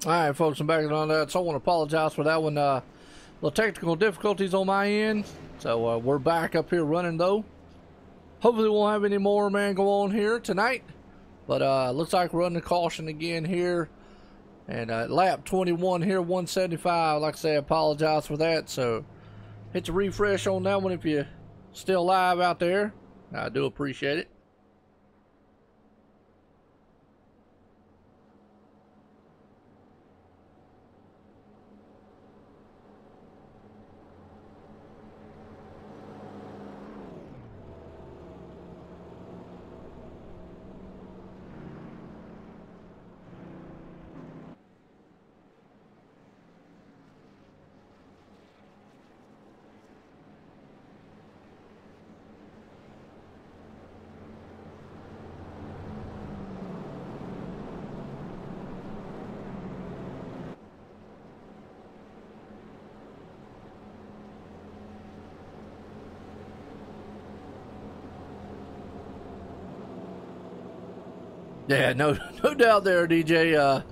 All right, folks, I'm back on that. So I want to apologize for that one. Little technical difficulties on my end. So we're back up here running though. Hopefully we won't have any more, man, go on here tonight. But looks like we're running caution again here. And lap 21 here, 175. Like I say, I apologize for that. So hit the refresh on that one if you're still live out there. I do appreciate it. Yeah, no doubt there, DJ.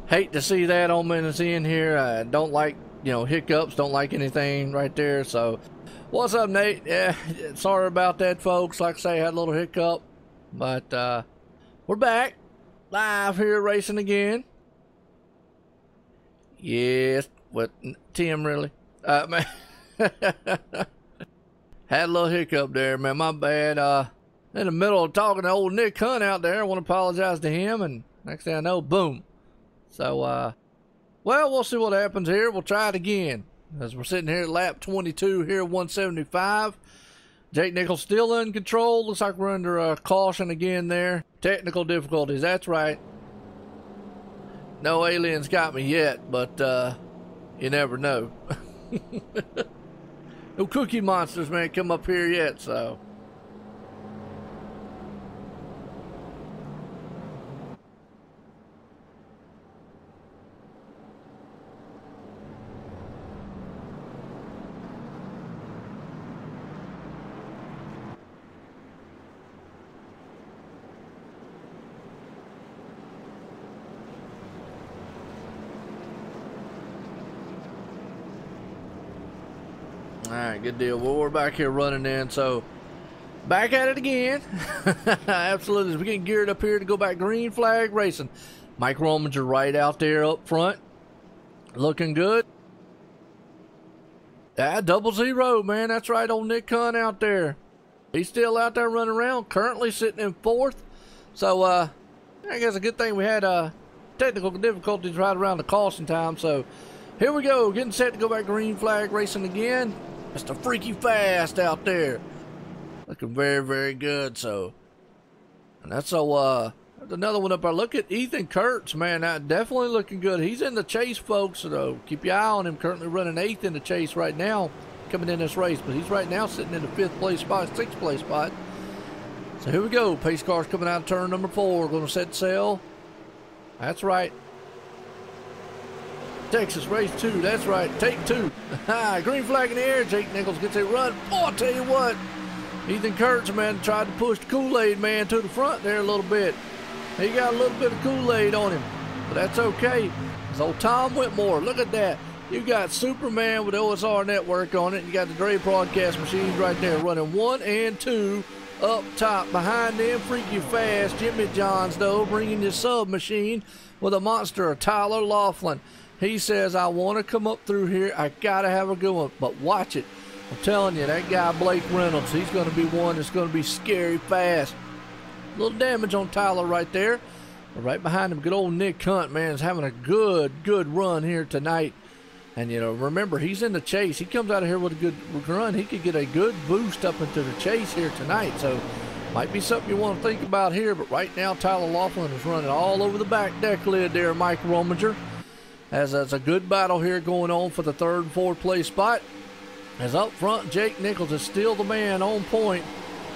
Hate to see that on minutes in here. Don't like, hiccups. Don't like anything right there. So, what's up, Nate? Yeah, sorry about that, folks. Like I say, had a little hiccup, but we're back live here racing again. Yes, what Tim really? Man, had a little hiccup there, man. My bad. In the middle of talking to old Nick Hunt out there. I want to apologize to him, and next thing I know, boom. So, well, we'll see what happens here. We'll try it again. As we're sitting here at lap 22 here, 175. Jake Nichols still in control. Looks like we're under caution again there. Technical difficulties, that's right. No aliens got me yet, but you never know. No cookie monsters, man, come up here yet, so... Alright, good deal. Well, we're back here running in, so back at it again. Absolutely. We're getting geared up here to go back green flag racing. Mike Rominger right out there up front. Looking good. 00, man. That's right, old Nick Hunt out there. He's still out there running around, currently sitting in 4th. So, I guess a good thing we had technical difficulties right around the caution time. So, here we go, getting set to go back green flag racing again. Mr. Freaky Fast out there. Looking very, very good, so. And that's so, there's another one up there. Look at Ethan Kurtz, man, definitely looking good. He's in the chase, folks, so keep your eye on him. Currently running 8th in the chase right now, coming in this race. But he's right now sitting in the 5th place spot, 6th place spot. So here we go. Pace cars coming out of turn number 4. Going to set sail. That's right. Texas race 2, that's right, take 2. Green flag in the air, Jake Nichols gets a run. Oh, I'll tell you what, Ethan Kurtz, man, tried to push the Kool-Aid man to the front there a little bit. He got a little bit of Kool-Aid on him, but that's okay. It's old Tom Whitmore, look at that. You got Superman with the OSR network on it. You got the Dre broadcast machines right there running 1 and 2 up top. Behind them, Freaky Fast, Jimmy Johns, though, bringing your sub machine with a monster, Tyler Laughlin. He says, I want to come up through here. I got to have a good one. But watch it. I'm telling you, that guy Blake Reynolds, he's going to be one that's going to be scary fast. A little damage on Tyler right there. But right behind him, good old Nick Hunt, man, is having a good run here tonight. And, remember, he's in the chase. He comes out of here with a good run. He could get a good boost up into the chase here tonight. So, might be something you want to think about here. But right now, Tyler Laughlin is running all over the back deck lid there, Mike Rominger. As that's a good battle here going on for the 3rd and 4th place spot. As up front, Jake Nichols is still the man on point.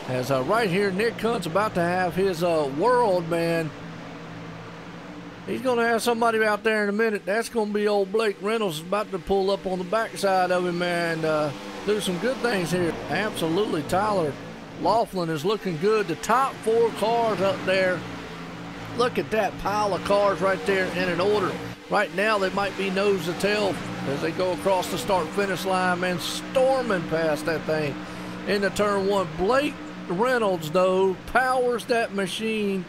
As right here, Nick Hunt's about to have his world, man. He's going to have somebody out there in a minute. That's going to be old Blake Reynolds about to pull up on the backside of him, man. Do some good things here. Absolutely, Tyler Laughlin is looking good. The top 4 cars up there Look at that pile of cars right there in an order. Right now, they might be nose to tail as they go across the start-finish line, man, storming past that thing into turn one. Blake Reynolds, though, powers that machine.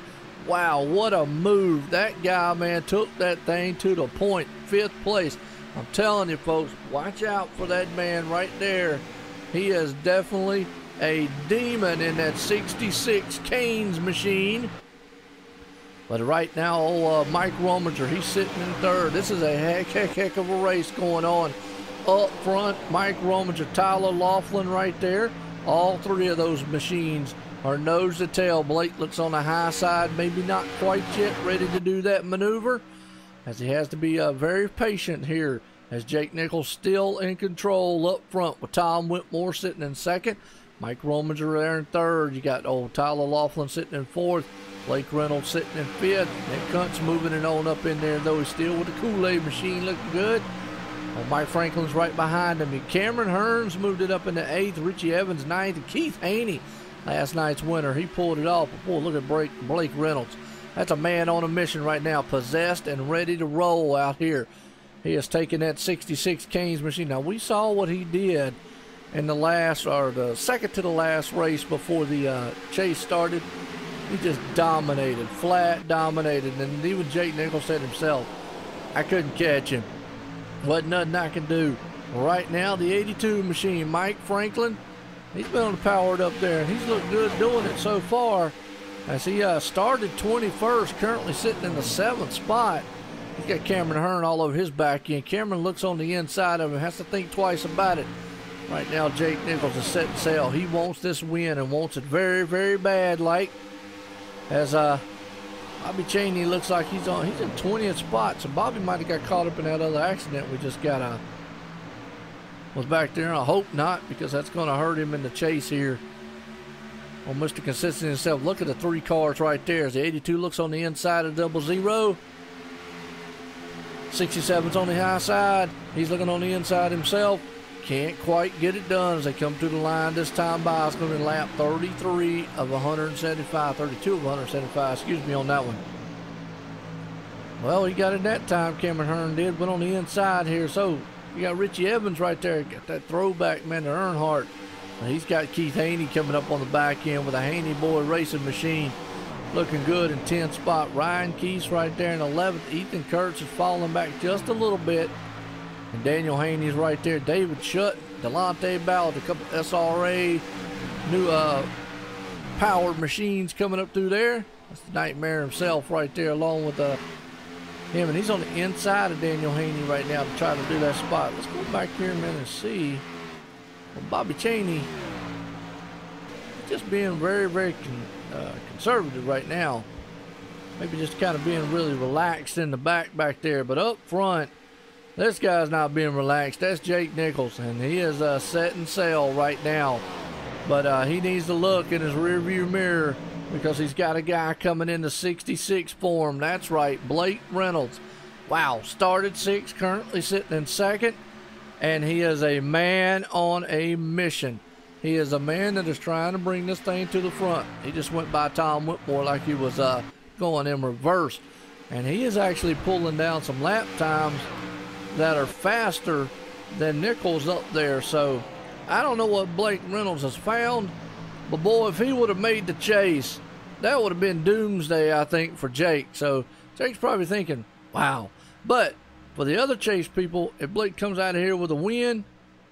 Wow, what a move. That guy, man, took that thing to the point. 5th place. I'm telling you, folks, watch out for that man right there. He is definitely a demon in that 66 Canes machine. But right now, old Mike Rominger, he's sitting in 3rd. This is a heck of a race going on. Up front, Mike Rominger, Tyler Laughlin right there. All 3 of those machines are nose to tail. Blake looks on the high side, maybe not quite yet ready to do that maneuver, as he has to be very patient here, as Jake Nichols still in control up front with Tom Whitmore sitting in 2nd. Mike Rominger there in 3rd. You got old Tyler Laughlin sitting in 4th. Blake Reynolds sitting in 5th. Nick Kuntz moving it on up in there, though he's still with the Kool-Aid machine looking good. Well, Mike Franklin's right behind him. And Cameron Hearns moved it up into 8th. Richie Evans 9th. And Keith Haney, last night's winner, he pulled it off. Boy, look at Blake Reynolds. That's a man on a mission right now, possessed and ready to roll out here. He has taken that 66 Canes machine. Now, we saw what he did in the last, or the second to the last race before the chase started. He just dominated, flat dominated. And even Jake Nichols said himself, I couldn't catch him. Wasn't nothing I could do. Right now, the 82 machine, Mike Franklin, he's been on the powered up there, and he's looked good doing it so far. As he started 21st, currently sitting in the 7th spot. He's got Cameron Hearn all over his back end. Cameron looks on the inside of him, has to think twice about it. Right now, Jake Nichols is setting sail. He wants this win and wants it very, very bad, like. As Bobby Cheney looks like he's in 20th spot. So Bobby might have got caught up in that other accident we just got was back there. I hope not, because that's going to hurt him in the chase here. Well, Mr. Consistency himself, look at the 3 cars right there. As the 82 looks on the inside of 00. 67's on the high side. He's looking on the inside himself. Can't quite get it done as they come to the line this time by. It's going to be lap 33 of 175, 32 of 175, excuse me, on that one. Well, he got it that time, Cameron Hearn did, went on the inside here. So you got Richie Evans right there, got that throwback, man, to Earnhardt. He's got Keith Haney coming up on the back end with a Haney Boy racing machine. Looking good in 10th spot. Ryan Keese right there in 11th. Ethan Kurtz is falling back just a little bit. And Daniel Haney's right there. David Shutt, Delonte Ballard, a couple SRA new powered machines coming up through there. That's the Nightmare himself right there, along with him. And he's on the inside of Daniel Haney right now to try to do that spot. Let's go back here a minute and see. Well, Bobby Cheney just being very, very conservative right now. Maybe just kind of being really relaxed in the back there. But up front, this guy's not being relaxed. That's Jake Nichols, and he is setting sail right now. But he needs to look in his rearview mirror, because he's got a guy coming into 66 form. That's right, Blake Reynolds. Wow, started 6th, currently sitting in 2nd, and he is a man on a mission. He is a man that is trying to bring this thing to the front. He just went by Tom Whitmore like he was going in reverse, and he is actually pulling down some lap times that are faster than Nichols up there. So I don't know what Blake Reynolds has found, but boy, if he would have made the chase, that would have been doomsday, I think, for Jake. So Jake's probably thinking, wow. But for the other chase people, if Blake comes out of here with a win,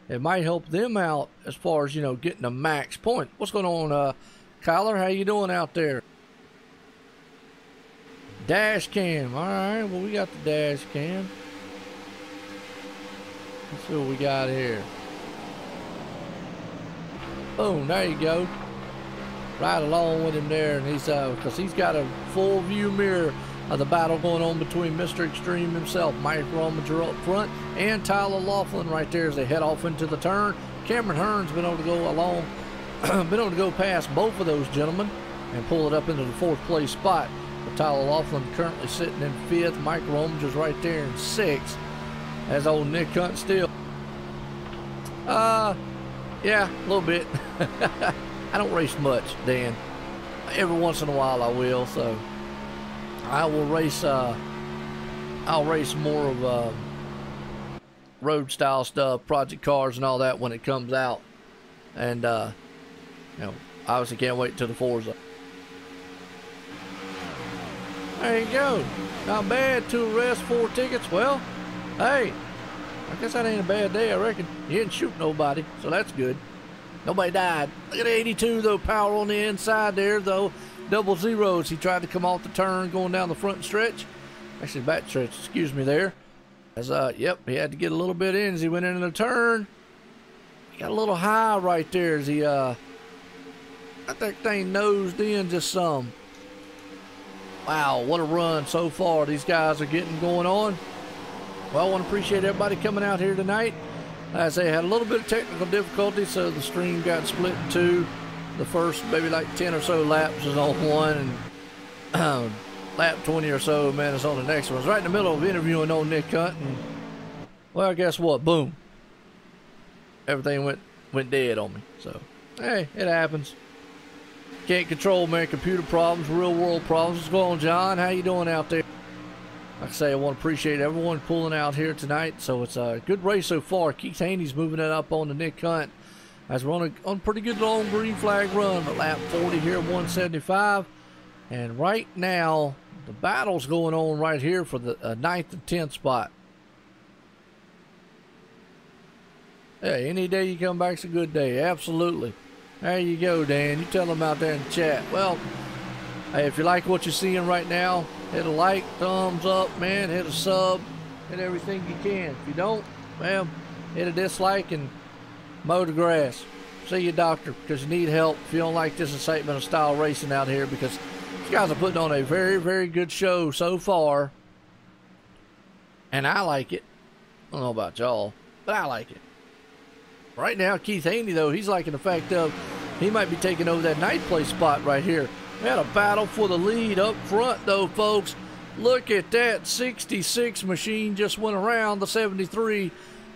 it might help them out as far as, getting a max point. What's going on, Kyler? How you doing out there? Dash cam. All right, well, we got the dash cam. Let's see what we got here. Boom, there you go. Right along with him there, and he's because he's got a full view mirror of the battle going on between Mr. Extreme himself, Mike Rominger up front, and Tyler Laughlin right there as they head off into the turn. Cameron Hearn's been able to go along, been able to go past both of those gentlemen and pull it up into the 4th place spot. But Tyler Laughlin currently sitting in 5th. Mike Rominger's right there in 6th. As old Nick Hunt still. Yeah, a little bit. I don't race much, Dan. Every once in a while I will, so. I will race. I'll race more of road style stuff, project cars, and all that when it comes out. And you know, obviously can't wait until the Forza. There you go. Not bad. 2 arrests, 4 tickets. Well, hey, I guess that ain't a bad day, I reckon. You didn't shoot nobody, so that's good. Nobody died. Look at the 82, though. Power on the inside there, though. Double zeros. He tried to come off the turn going down the front stretch. Actually, back stretch, excuse me there. As, yep, he had to get a little bit in as he went into the turn. He got a little high right there as he, got that thing nosed in just some. Wow, what a run so far these guys are getting going on. Well, I want to appreciate everybody coming out here tonight. As they had a little bit of technical difficulty, so the stream got split in 2. The first maybe like 10 or so laps is on one, and lap 20 or so, man, is on the next one. I was right in the middle of interviewing old Nick Hunt, and well, guess what? Boom. Everything went dead on me. So, hey, it happens. Can't control, man. Computer problems, real world problems. What's going on, John? How you doing out there? Like I say, I want to appreciate everyone pulling out here tonight. So it's a good race so far. Keith Haney's moving it up on the Nick Hunt as we're on a pretty good long green flag run. But lap 40 here, 175. And right now, the battle's going on right here for the 9th and 10th spot. Yeah, any day you come back's a good day. Absolutely. There you go, Dan. You tell them out there in the chat. Well, hey, if you like what you're seeing right now, hit a like, thumbs up, man. Hit a sub, hit everything you can. If you don't, well, hit a dislike and mow the grass. See your doctor because you need help if you don't like this excitement of style racing out here, because these guys are putting on a very, very good show so far. And I like it. I don't know about y'all, but I like it. Right now, Keith Haney, though, he's liking the fact of he might be taking over that ninth place spot right here. We had a battle for the lead up front, though, folks. Look at that. 66 machine just went around the 73.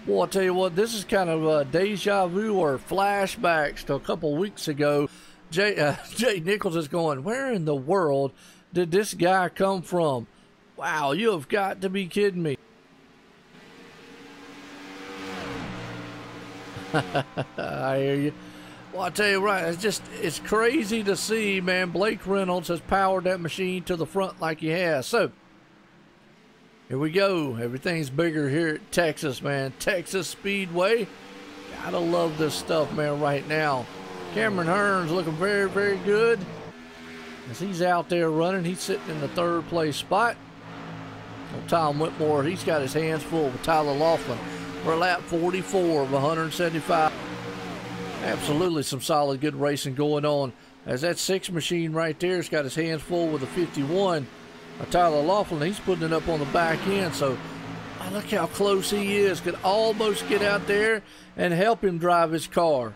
Boy, I'll tell you what, this is kind of a deja vu or flashbacks to a couple weeks ago. Jay Nichols is going, where in the world did this guy come from? Wow, you have got to be kidding me. I hear you. Well, I tell you right, it's crazy to see, man. Blake Reynolds has powered that machine to the front like he has. So here we go. Everything's bigger here at Texas, man. Texas Speedway. Gotta love this stuff, man, right now. Cameron Hearn's looking very, very good. As he's out there running, he's sitting in the 3rd place spot. Well, Tom Whitmore, he's got his hands full with Tyler Laughlin. We're at lap 44 of 175. Absolutely some solid good racing going on. As that 6 machine right there has got his hands full with a 51. Tyler Laughlin, he's putting it up on the back end. So look how close he is. Could almost get out there and help him drive his car.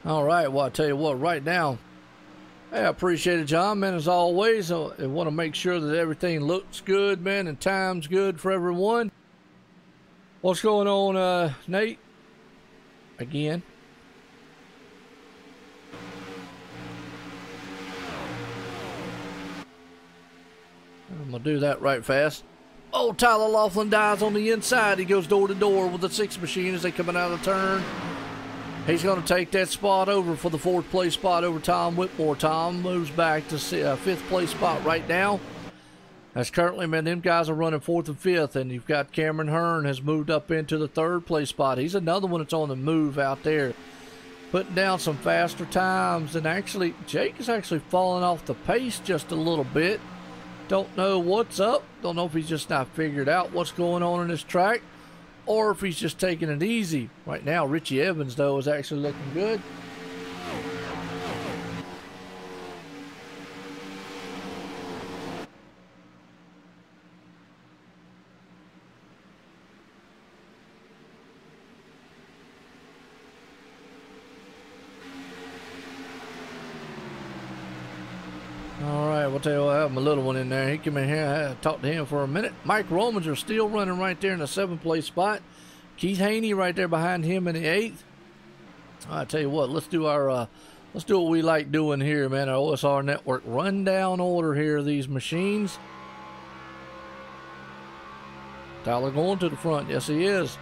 All right, well, I tell you what, right now, hey, I appreciate it, John, man, as always. I want to make sure that everything looks good, man, and time's good for everyone. What's going on, Nate? Again. I'm going to do that right fast. Oh, Tyler Laughlin dies on the inside. He goes door to door with the 6 machine as they coming out of the turn. He's going to take that spot over for the 4th place spot over Tom Whitmore. Tom moves back to 5th place spot right now. As currently, man, them guys are running 4th and 5th, and you've got Cameron Hearn has moved up into the 3rd place spot. He's another one that's on the move out there, putting down some faster times. And actually, Jake is actually falling off the pace just a little bit. Don't know what's up. Don't know if he's just not figured out what's going on in this track, or if he's just taking it easy. Right now, Richie Evans, though, is actually looking good. right, we'll tell you what, I have my little one in there. He came in here, I had to talk to him for a minute. Mike Romans are still running right there in the 7th place spot. Keith Haney right there behind him in the 8th. I tell you what, let's do what we like doing here, man. Our OSR Network rundown order here of these machines. Tyler going to the front. Yes, he is.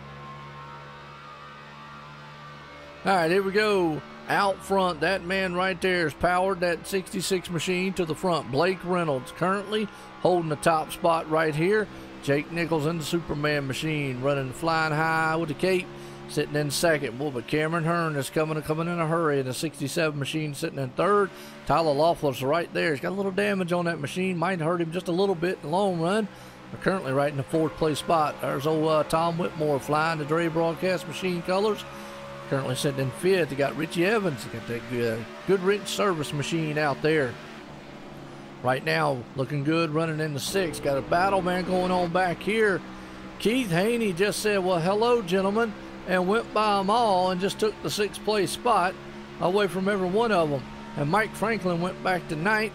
All right, here we go. Out front, that man right there has powered that 66 machine to the front. Blake Reynolds currently holding the top spot right here. Jake Nichols in the Superman machine running flying high with the cape, sitting in second. Well, but Cameron Hearn is coming in a hurry in the 67 machine, sitting in third. Tyler Laughlin's right there. He's got a little damage on that machine. Might hurt him just a little bit in the long run. We're currently right in the 4th place spot. There's old Tom Whitmore flying the Dre Broadcast machine colors. Currently sitting in 5th. You got Richie Evans. You got that good rich service machine out there. Right now, looking good, running in the 6th. Got a battle, man, going on back here. Keith Haney just said, well, hello, gentlemen, and went by them all and just took the 6th place spot away from every one of them. And Mike Franklin went back to 9th,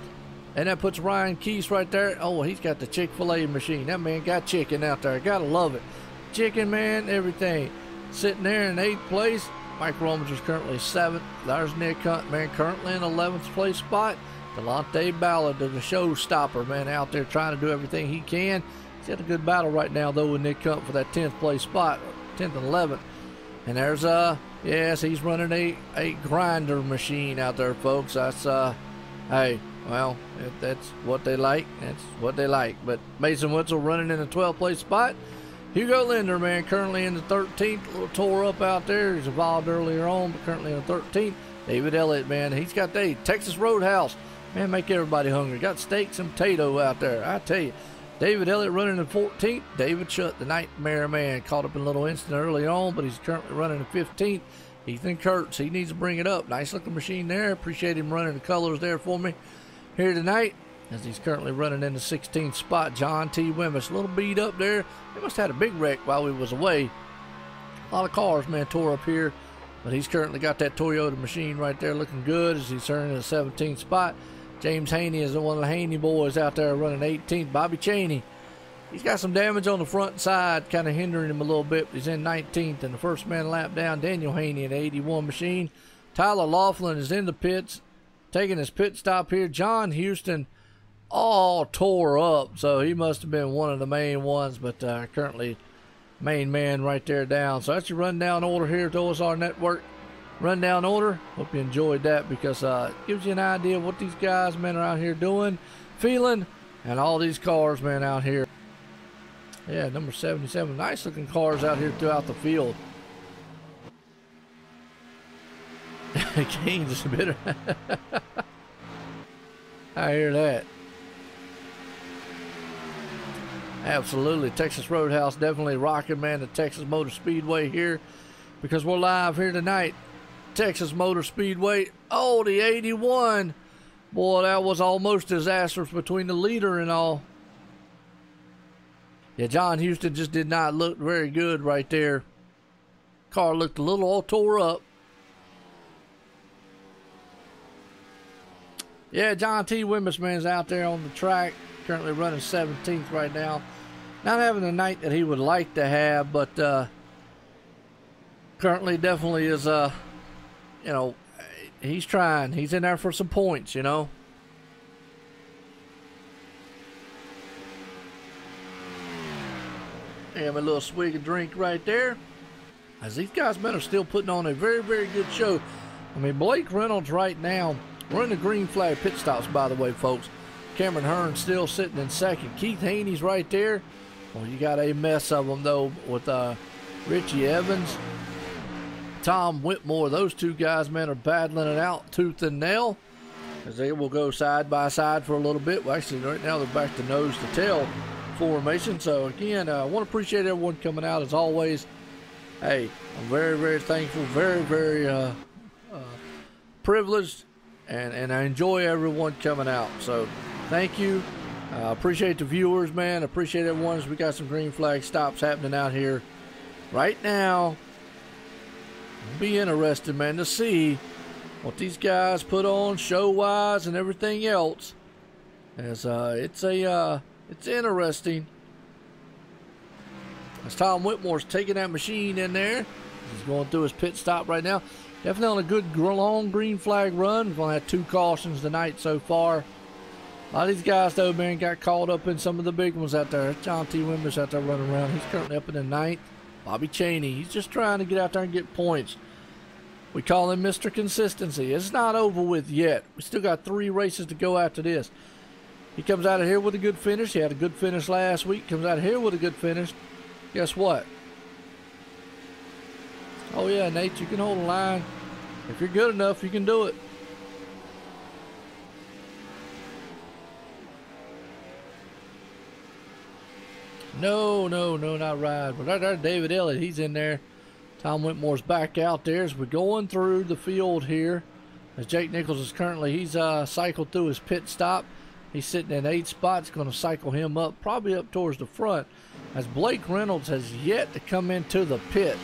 and that puts Ryan Keese right there. Oh, he's got the Chick-fil-A machine. That man got chicken out there. Gotta love it. Chicken, man, everything. Sitting there in 8th place. Mike Romans is currently 7th. There's Nick Hunt, man, currently in 11th place spot. Delonte Ballard, the showstopper, man, out there trying to do everything he can. He's had a good battle right now, though, with Nick Hunt for that 10th place spot, 10th and 11th. And there's, yes, he's running a grinder machine out there, folks. That's, hey, well, that's what they like. That's what they like. But Mason Witzel running in the 12th place spot. Hugo Linder, man, currently in the 13th. A little tore up out there. He's evolved earlier on, but currently in the 13th. David Elliott, man, he's got the Texas Roadhouse. Man, make everybody hungry. Got steaks and potato out there. I tell you. David Elliott running in 14th. David Shutt, the Nightmare Man, caught up in a little incident early on, but he's currently running in 15th. Ethan Kurtz, he needs to bring it up. Nice looking machine there. Appreciate him running the colors there for me here tonight, as he's currently running in the 16th spot. John T. Wimmis, a little beat up there. He must have had a big wreck while he was away. A lot of cars, man, tore up here, but he's currently got that Toyota machine right there looking good as he's turning in the 17th spot. James Haney is one of the Haney boys out there running 18th. Bobby Chaney, he's got some damage on the front side, kind of hindering him a little bit. He's in 19th, and the first man lap down, Daniel Haney in the 81 machine. Tyler Laughlin is in the pits, taking his pit stop here. John Houston, all tore up, so he must have been one of the main ones, but currently main man right there down. So that's your rundown order here at the OSR Network. Rundown order. Hope you enjoyed that, because it gives you an idea of what these guys, man, are out here doing, feeling, and all these cars, man, out here. Yeah, number 77. Nice looking cars out here throughout the field. Kane just a bit. I hear that. Absolutely. Texas Roadhouse definitely rocking, man, the Texas Motor Speedway here, because we're live here tonight. Texas Motor Speedway. Oh, the 81. Boy, that was almost disastrous between the leader and all. Yeah, John Houston just did not look very good right there. Car looked a little all tore up. Yeah, John T. Wimmis, man's out there on the track, currently running 17th right now. Not having the night that he would like to have, but currently definitely is, you know, he's trying. He's in there for some points, you know. Have a little swig of drink right there, as these guys, men, are still putting on a very, very good show. I mean, Blake Reynolds right now, we're in the green flag pit stops, by the way, folks. Cameron Hearn still sitting in second. Keith Haney's right there. Well, you got a mess of them, though, with Richie Evans, Tom Whitmore. Those two guys, man, are battling it out tooth and nail, as they will go side by side for a little bit. Well, actually, right now they're back to nose to tail formation. So again, I want to appreciate everyone coming out as always. Hey, I'm very, very thankful, very, very privileged, and I enjoy everyone coming out. So thank you. Appreciate the viewers, man. Appreciate everyone, as we got some green flag stops happening out here right now. Be interested, man, to see what these guys put on show wise and everything else As it's interesting. As Tom Whitmore's taking that machine in there. He's going through his pit stop right now. Definitely on a good long green flag run. We've only had 2 cautions tonight so far. A lot of these guys, though, man, got caught up in some of the big ones out there. John T. Wimber's out there running around. He's currently up in the 9th. Bobby Cheney, he's just trying to get out there and get points. We call him Mr. Consistency. It's not over with yet. We still got 3 races to go after this. He comes out of here with a good finish. He had a good finish last week. Comes out of here with a good finish. Guess what? Oh, yeah, Nate, you can hold a line. If you're good enough, you can do it. No, not right. But right there, David Elliott, he's in there. Tom Whitmore's back out there as we're going through the field here. As Jake Nichols is currently, he's cycled through his pit stop. He's sitting in 8th spot. It's going to cycle him up, probably up towards the front. As Blake Reynolds has yet to come into the pits.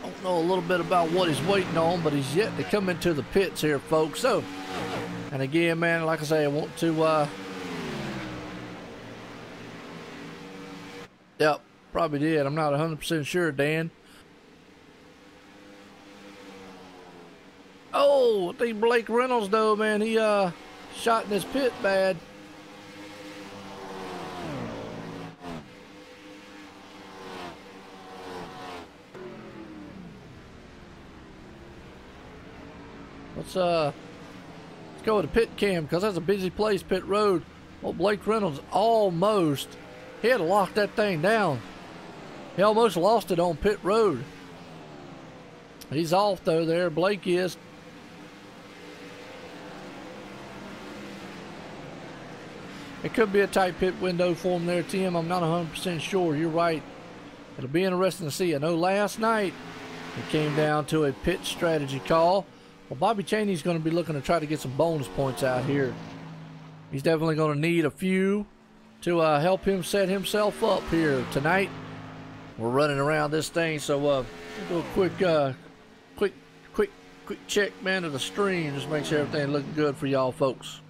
I don't know a little bit about what he's waiting on, but he's yet to come into the pits here, folks. So, and again, man, like I say, I want to, yep, probably did. I'm not 100% sure, Dan. Oh, I think Blake Reynolds, though, man, he, shot in his pit bad. Let's go to pit cam because that's a busy place, pit road. Well, Blake Reynolds almost, he had to lock that thing down. He almost lost it on pit road. He's off though there, Blake is. It could be a tight pit window for him there, Tim. I'm not 100% sure. You're right. It'll be interesting to see. I know last night it came down to a pit strategy call. Well, Bobby Cheney's going to be looking to try to get some bonus points out here. He's definitely going to need a few to help him set himself up here tonight. We're running around this thing, so we'll do a quick check, man, of the stream. Just make sure everything looking good for y'all folks.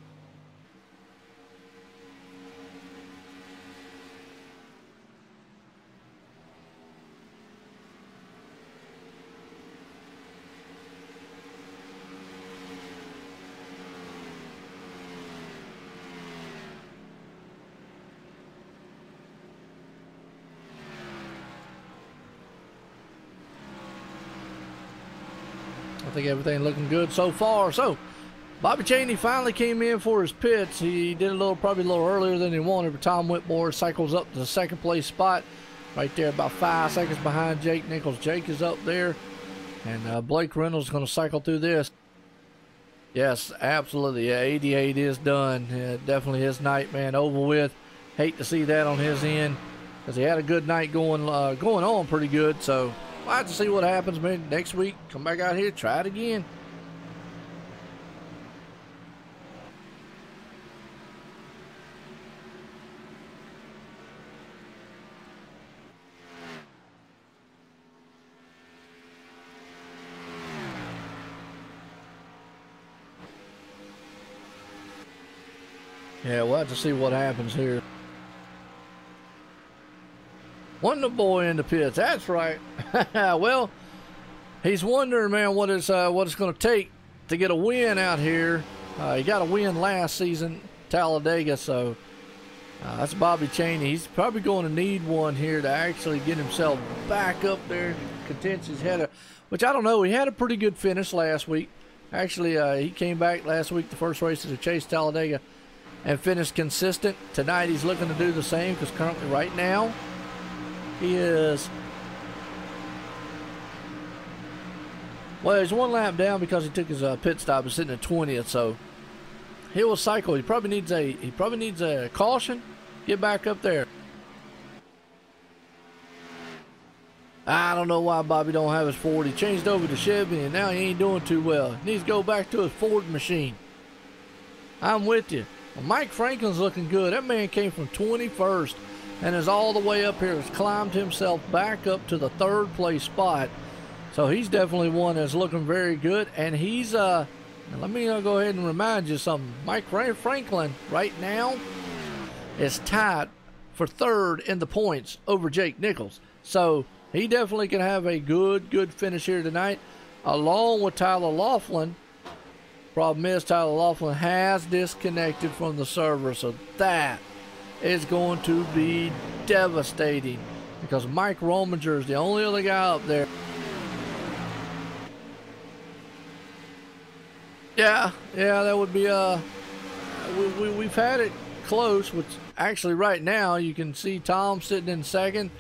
I think everything looking good so far. So, Bobby Cheney finally came in for his pits. He did probably a little earlier than he wanted, but Tom Whitmore cycles up to the 2nd place spot. Right there, about 5 seconds behind Jake Nichols. Jake is up there, and Blake Reynolds is going to cycle through this. Yes, absolutely. Yeah, 88 is done. Yeah, definitely his night, man, over with. Hate to see that on his end, because he had a good night going on pretty good. So, we'll have to see what happens, man. Next week, come back out here, try it again. Yeah, we'll have to see what happens here. Wonder Boy in the pits. That's right. Well, he's wondering, man, what it's going to take to get a win out here. He got a win last season, Talladega, so that's Bobby Cheney. He's probably going to need one here to actually get himself back up there, contentious header, which I don't know. He had a pretty good finish last week. Actually, he came back last week, the first race to chase Talladega, and finished consistent. Tonight, he's looking to do the same because currently, right now, he is, well, he's 1 lap down because he took his pit stop. He's sitting at 20th, so he will cycle. He probably needs a caution. Get back up there. I don't know why Bobby don't have his Ford. He changed over to Chevy, and now he ain't doing too well. He needs to go back to his Ford machine. I'm with you. Well, Mike Franklin's looking good. That man came from 21st and is all the way up here. Has climbed himself back up to the 3rd place spot. So he's definitely one that's looking very good. And he's Now, let me go ahead and remind you something. Mike Franklin right now is tied for third in the points over Jake Nichols. So he definitely can have a good finish here tonight, along with Tyler Laughlin. Problem is, Tyler Laughlin has disconnected from the server, so that is going to be devastating because Mike Rominger is the only other guy up there. Yeah, that would be we've had it close, which actually right now you can see Tom sitting in second,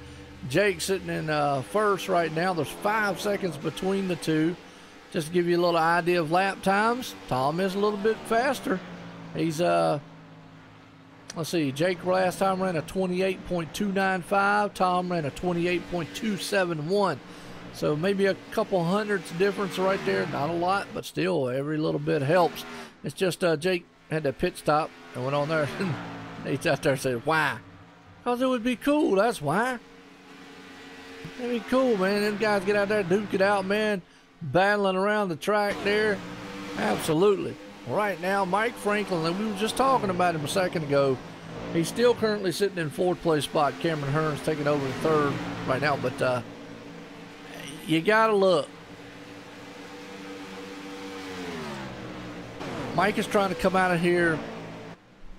Jake sitting in first right now. There's 5 seconds between the two. Just to give you a little idea of lap times, Tom is a little bit faster. He's let's see, Jake last time ran a 28.295, Tom ran a 28.271. So maybe a couple hundredths difference right there. Not a lot, but still, every little bit helps. It's just Jake had that pit stop and went on there. He's out there and said, why? Because it would be cool, that's why. It'd be cool, man. Them guys get out there, duke it out, man. Battling around the track there. Absolutely. Right now, Mike Franklin, and we were just talking about him a second ago. He's still currently sitting in fourth place spot. Cameron Hearn's taking over the third right now, but you gotta look. Mike is trying to come out of here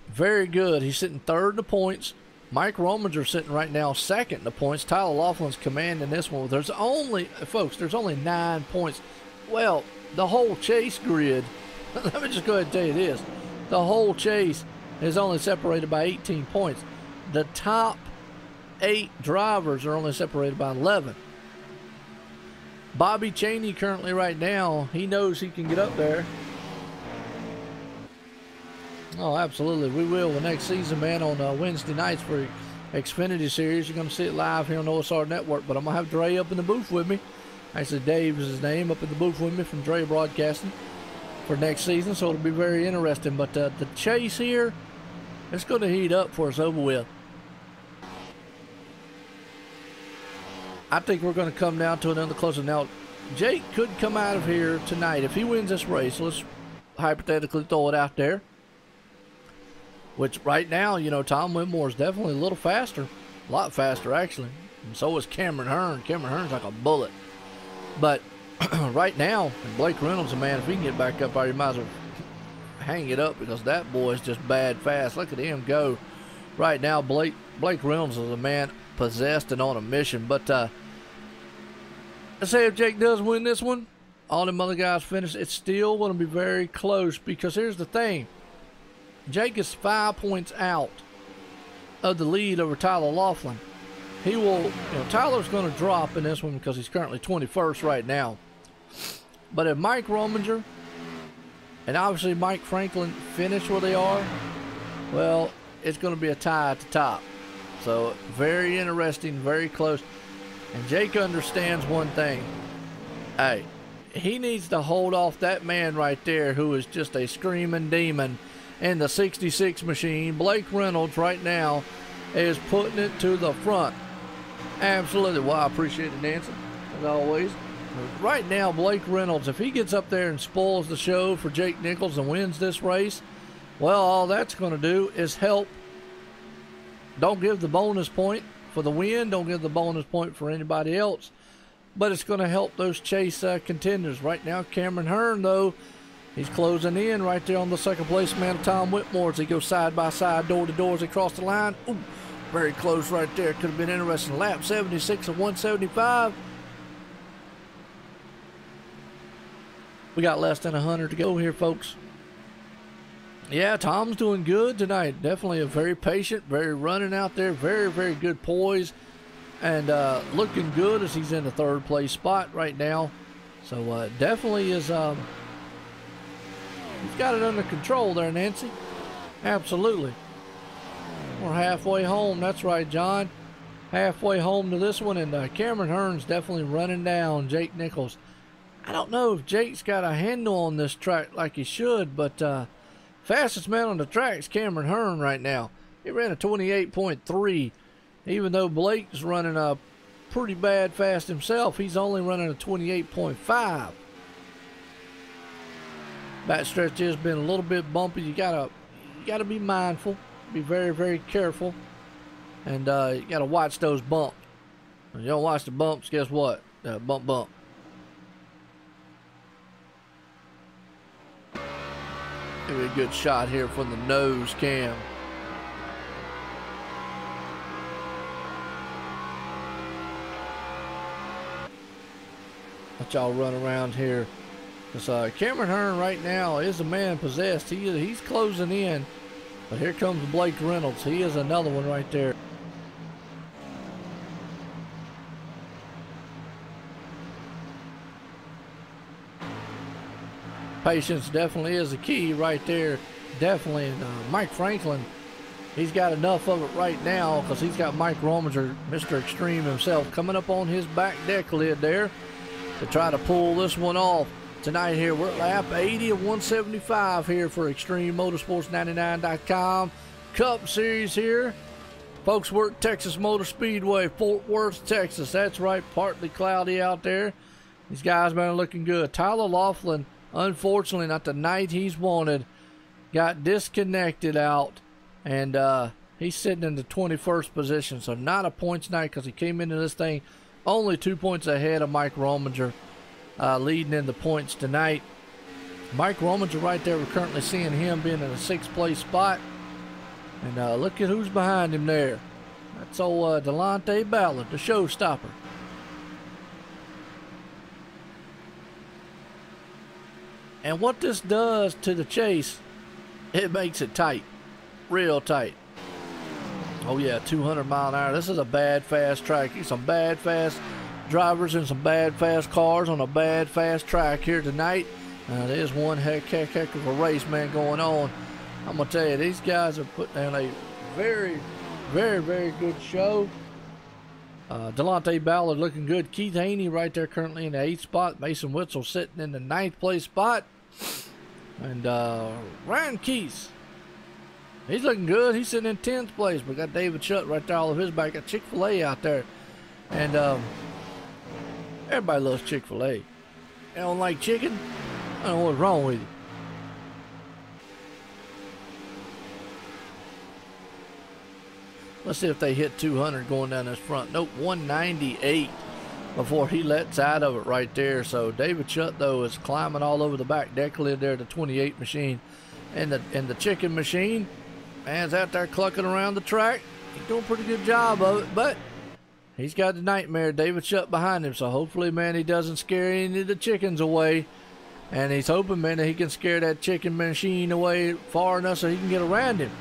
very good. He's sitting third in the points. Mike Rominger sitting right now second in the points. Tyler Laughlin's commanding this one. There's only, folks, there's only 9 points. Well, the whole chase grid, let me just go ahead and tell you this. The whole chase is only separated by 18 points. The top 8 drivers are only separated by 11. Bobby Chaney currently right now, he knows he can get up there. Oh, absolutely. We will the next season, man, on Wednesday nights for Xfinity Series. You're going to see it live here on OSR Network, but I'm going to have Dre up in the booth with me. Actually, Dave is his name, up in the booth with me from Dre Broadcasting for next season, so it'll be very interesting. But the chase here, it's going to heat up for us over with. I think we're going to come down to another closer. Now, Jake could come out of here tonight. If he wins this race, let's hypothetically throw it out there. Which right now, you know, Tom Whitmore is definitely a little faster. A lot faster, actually. And so is Cameron Hearn. Cameron Hearn's like a bullet. But right now, Blake Reynolds, man, if he can get back up there, you might as well hang it up because that boy is just bad fast. Look at him go. Right now, Blake Reynolds is a man possessed and on a mission. But let's say if Jake does win this one, all them other guys finish, it's still going to be very close because here's the thing. Jake is 5 points out of the lead over Tyler Laughlin. He will, you know, Tyler's going to drop in this one because he's currently 21st right now. But if Mike Rominger and obviously Mike Franklin finish where they are, well, it's going to be a tie at the top. So very interesting, very close. And Jake understands one thing. Hey, he needs to hold off that man right there who is just a screaming demon in the 66 machine. Blake Reynolds right now is putting it to the front. Absolutely. Well, I appreciate it, Nancy, as always. Right now, Blake Reynolds, if he gets up there and spoils the show for Jake Nichols and wins this race, well, all that's going to do is help. Don't give the bonus point for the win. Don't give the bonus point for anybody else. But it's going to help those chase contenders. Right now, Cameron Hearn, though, he's closing in right there on the second place man, Tom Whitmore, as he goes side by side, door to door as he cross the line. Ooh, very close right there. Could have been interesting. Lap 76 of 175. We got less than 100 to go here, folks. Yeah, Tom's doing good tonight. Definitely a very patient, very running out there. Very, very good poise. And looking good as he's in the third place spot right now. So definitely is... He's got it under control there, Nancy. Absolutely. We're halfway home. That's right, John. Halfway home to this one. And Cameron Hearn's definitely running down Jake Nichols. I don't know if Jake's got a handle on this track like he should, but fastest man on the track is Cameron Hearn right now. He ran a 28.3. Even though Blake's running a pretty bad fast himself, he's only running a 28.5. Backstretch has been a little bit bumpy. You gotta be mindful, be very, very careful, and you gotta watch those bumps. If you don't watch the bumps, guess what? Bump. Maybe a good shot here from the nose cam. Let y'all run around here. Because Cameron Hearn right now is a man possessed. He's closing in. But here comes Blake Reynolds. He is another one right there. Patience definitely is a key right there. Definitely. And Mike Franklin, he's got enough of it right now because he's got Mike Rominger, Mr. Extreme himself, coming up on his back deck lid there to try to pull this one off. Tonight here, we're at lap 80 of 175 here for ExtremeMotorsports99.com Cup Series here. Folks, we're at Texas Motor Speedway, Fort Worth, Texas. That's right, partly cloudy out there. These guys, man, are looking good. Tyler Laughlin, unfortunately, not the night he's wanted, got disconnected out, and he's sitting in the 21st position, so not a points night because he came into this thing only 2 points ahead of Mike Rominger. Leading in the points tonight. Mike Rominger right there, we're currently seeing him being in a 6th place spot. And look at who's behind him there. That's old Delonte Ballard, the showstopper. And what this does to the chase, it makes it tight. Real tight. Oh yeah, 200 mile an hour. This is a bad, fast track. Some bad, fast drivers and some bad fast cars on a bad fast track here tonight. There's one heck of a race, man, going on. I'm gonna tell you, these guys are putting down a very, very, very good show. Delonte Ballard looking good. Keith Haney right there currently in the 8th spot. Mason Witzel sitting in the 9th place spot. And Ryan Keese, he's looking good. He's sitting in 10th place. We got David Shutt right there, all of his back. Got Chick-fil-A out there. And everybody loves Chick-fil-A. You don't like chicken? I don't know what's wrong with you. Let's see if they hit 200 going down this front. Nope, 198 before he lets out of it right there. So David Shutt, though, is climbing all over the back deck lid there, the 28 machine. And the chicken machine, man's out there clucking around the track. He's doing a pretty good job of it, but he's got the nightmare David Shutt behind him, so hopefully, man, he doesn't scare any of the chickens away. And he's hoping, man, that he can scare that chicken machine away far enough so he can get around him.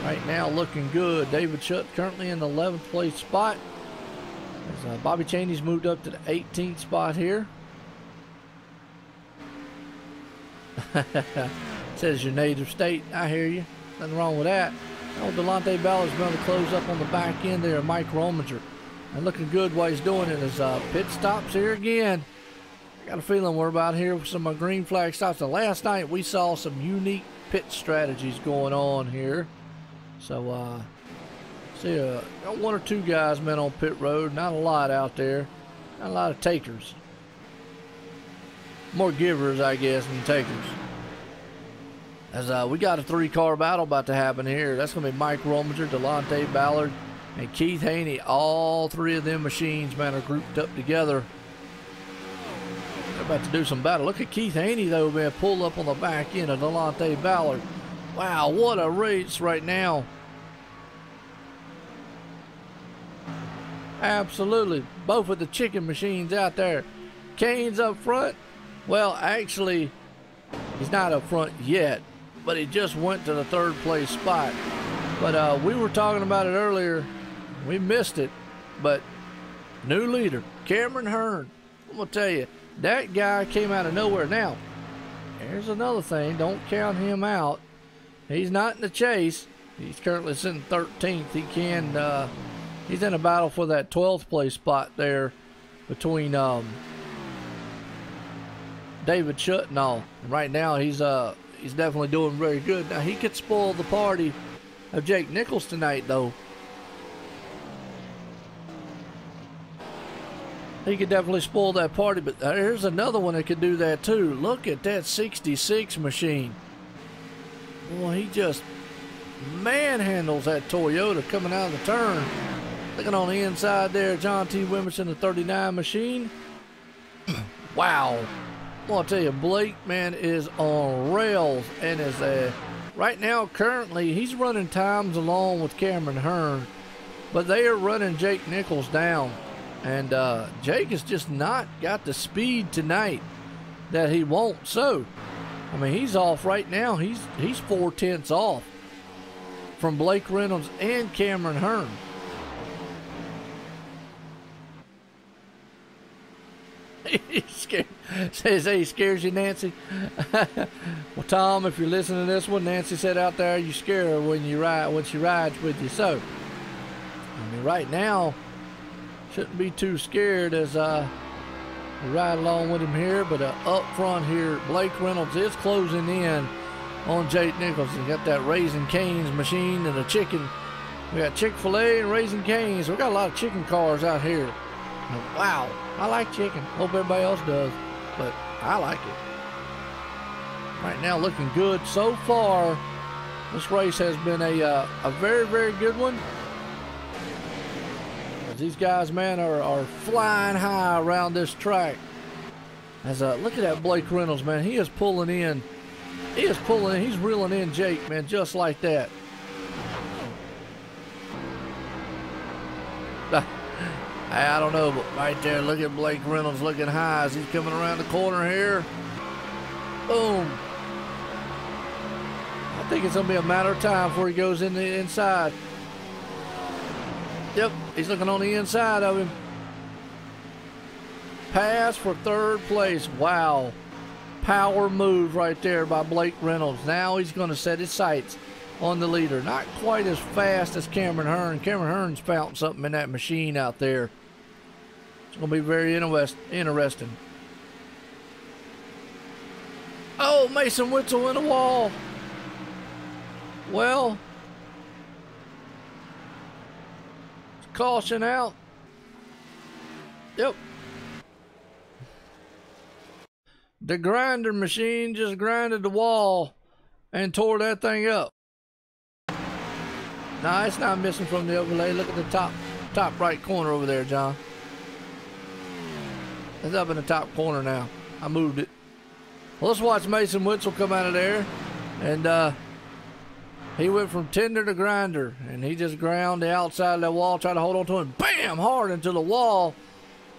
Right now, looking good. David Shutt currently in the 11th place spot. As, Bobby Chaney's moved up to the 18th spot here. Says your native state. I hear you. Nothing wrong with that. Oh, Delonte Ballard's going to close up on the back end there, Mike Rominger. And looking good while he's doing it. His pit stops here again. I got a feeling we're about here with some green flag stops. And last night we saw some unique pit strategies going on here. So, see, got 1 or 2 guys, man, on pit road. Not a lot out there. Not a lot of takers. More givers, I guess, than takers. As we got a 3-car battle about to happen here. That's going to be Mike Rominger, Delonte Ballard, and Keith Haney. All 3 of them machines, man, are grouped up together. They're about to do some battle. Look at Keith Haney, though, man, pull up on the back end of Delonte Ballard. Wow, what a race right now. Absolutely. Both of the chicken machines out there. Kane's up front. Well, actually, he's not up front yet, but he just went to the 3rd place spot. But we were talking about it earlier. We missed it. But new leader, Cameron Hearn. I'm going to tell you, that guy came out of nowhere. Now, here's another thing. Don't count him out. He's not in the chase. He's currently sitting 13th. He can, he's in a battle for that 12th place spot there between David Shutt and all. Right now, he's definitely doing very good. Now, he could spoil the party of Jake Nichols tonight, though. He could definitely spoil that party, but here's another one that could do that too. Look at that 66 machine. Boy, he just manhandles that Toyota coming out of the turn. Looking on the inside there, John T. Wimerson, the 39 machine. Wow. Well, I'll tell you, Blake, man, is on rails and is right now, currently, he's running times along with Cameron Hearn, but they are running Jake Nichols down. And Jake has just not got the speed tonight that he wants. So, I mean, he's off right now. He's 4/10 off from Blake Reynolds and Cameron Hearn. He's scared. Says, hey, scares you, Nancy? Well, Tom, if you're listening to this one, Nancy said out there, you scare her when she rides with you. So, I mean, right now, shouldn't be too scared as we ride along with him here. But up front here, Blake Reynolds is closing in on Jake Nichols. He got that Raising Cane's machine and a chicken. We got Chick-fil-A and Raising Cane's. We got a lot of chicken cars out here. And wow, I like chicken. Hope everybody else does, but I like it. Right now, looking good so far. This race has been a very, very good one. These guys, man, are flying high around this track. As look at that Blake Reynolds, man. He is pulling in. He's reeling in Jake, man, just like that. I don't know, but right there, look at Blake Reynolds looking high as he's coming around the corner here. Boom. I think it's going to be a matter of time before he goes in the inside. Yep, he's looking on the inside of him. Pass for third place. Wow. Power move right there by Blake Reynolds. Now he's going to set his sights on the leader. Not quite as fast as Cameron Hearn. Cameron Hearn's found something in that machine out there. It's going to be very interesting. Oh, Mason Witzel in the wall. Well, caution out. Yep. The grinder machine just grinded the wall and tore that thing up. Nah, it's not missing from the overlay. Look at the top right corner over there, John. It's up in the top corner now. I moved it. Well, let's watch Mason Witzel come out of there. And he went from tender to grinder. And he just ground the outside of that wall, tried to hold on to it. Bam! Hard into the wall.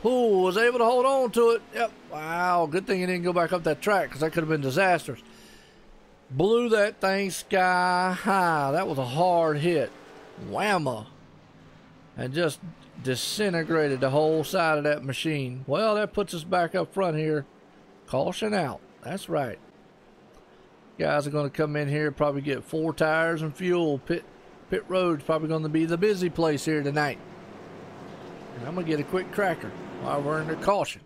Who was able to hold on to it. Yep. Wow. Good thing he didn't go back up that track, because that could have been disastrous. Blew that thing sky high. That was a hard hit. Whamma. And just disintegrated the whole side of that machine. Well, that puts us back up front here. Caution out. That's right. Guys are going to come in here, probably get 4 tires and fuel. Pit road's probably going to be the busy place here tonight. And I'm going to get a quick cracker while we're under caution.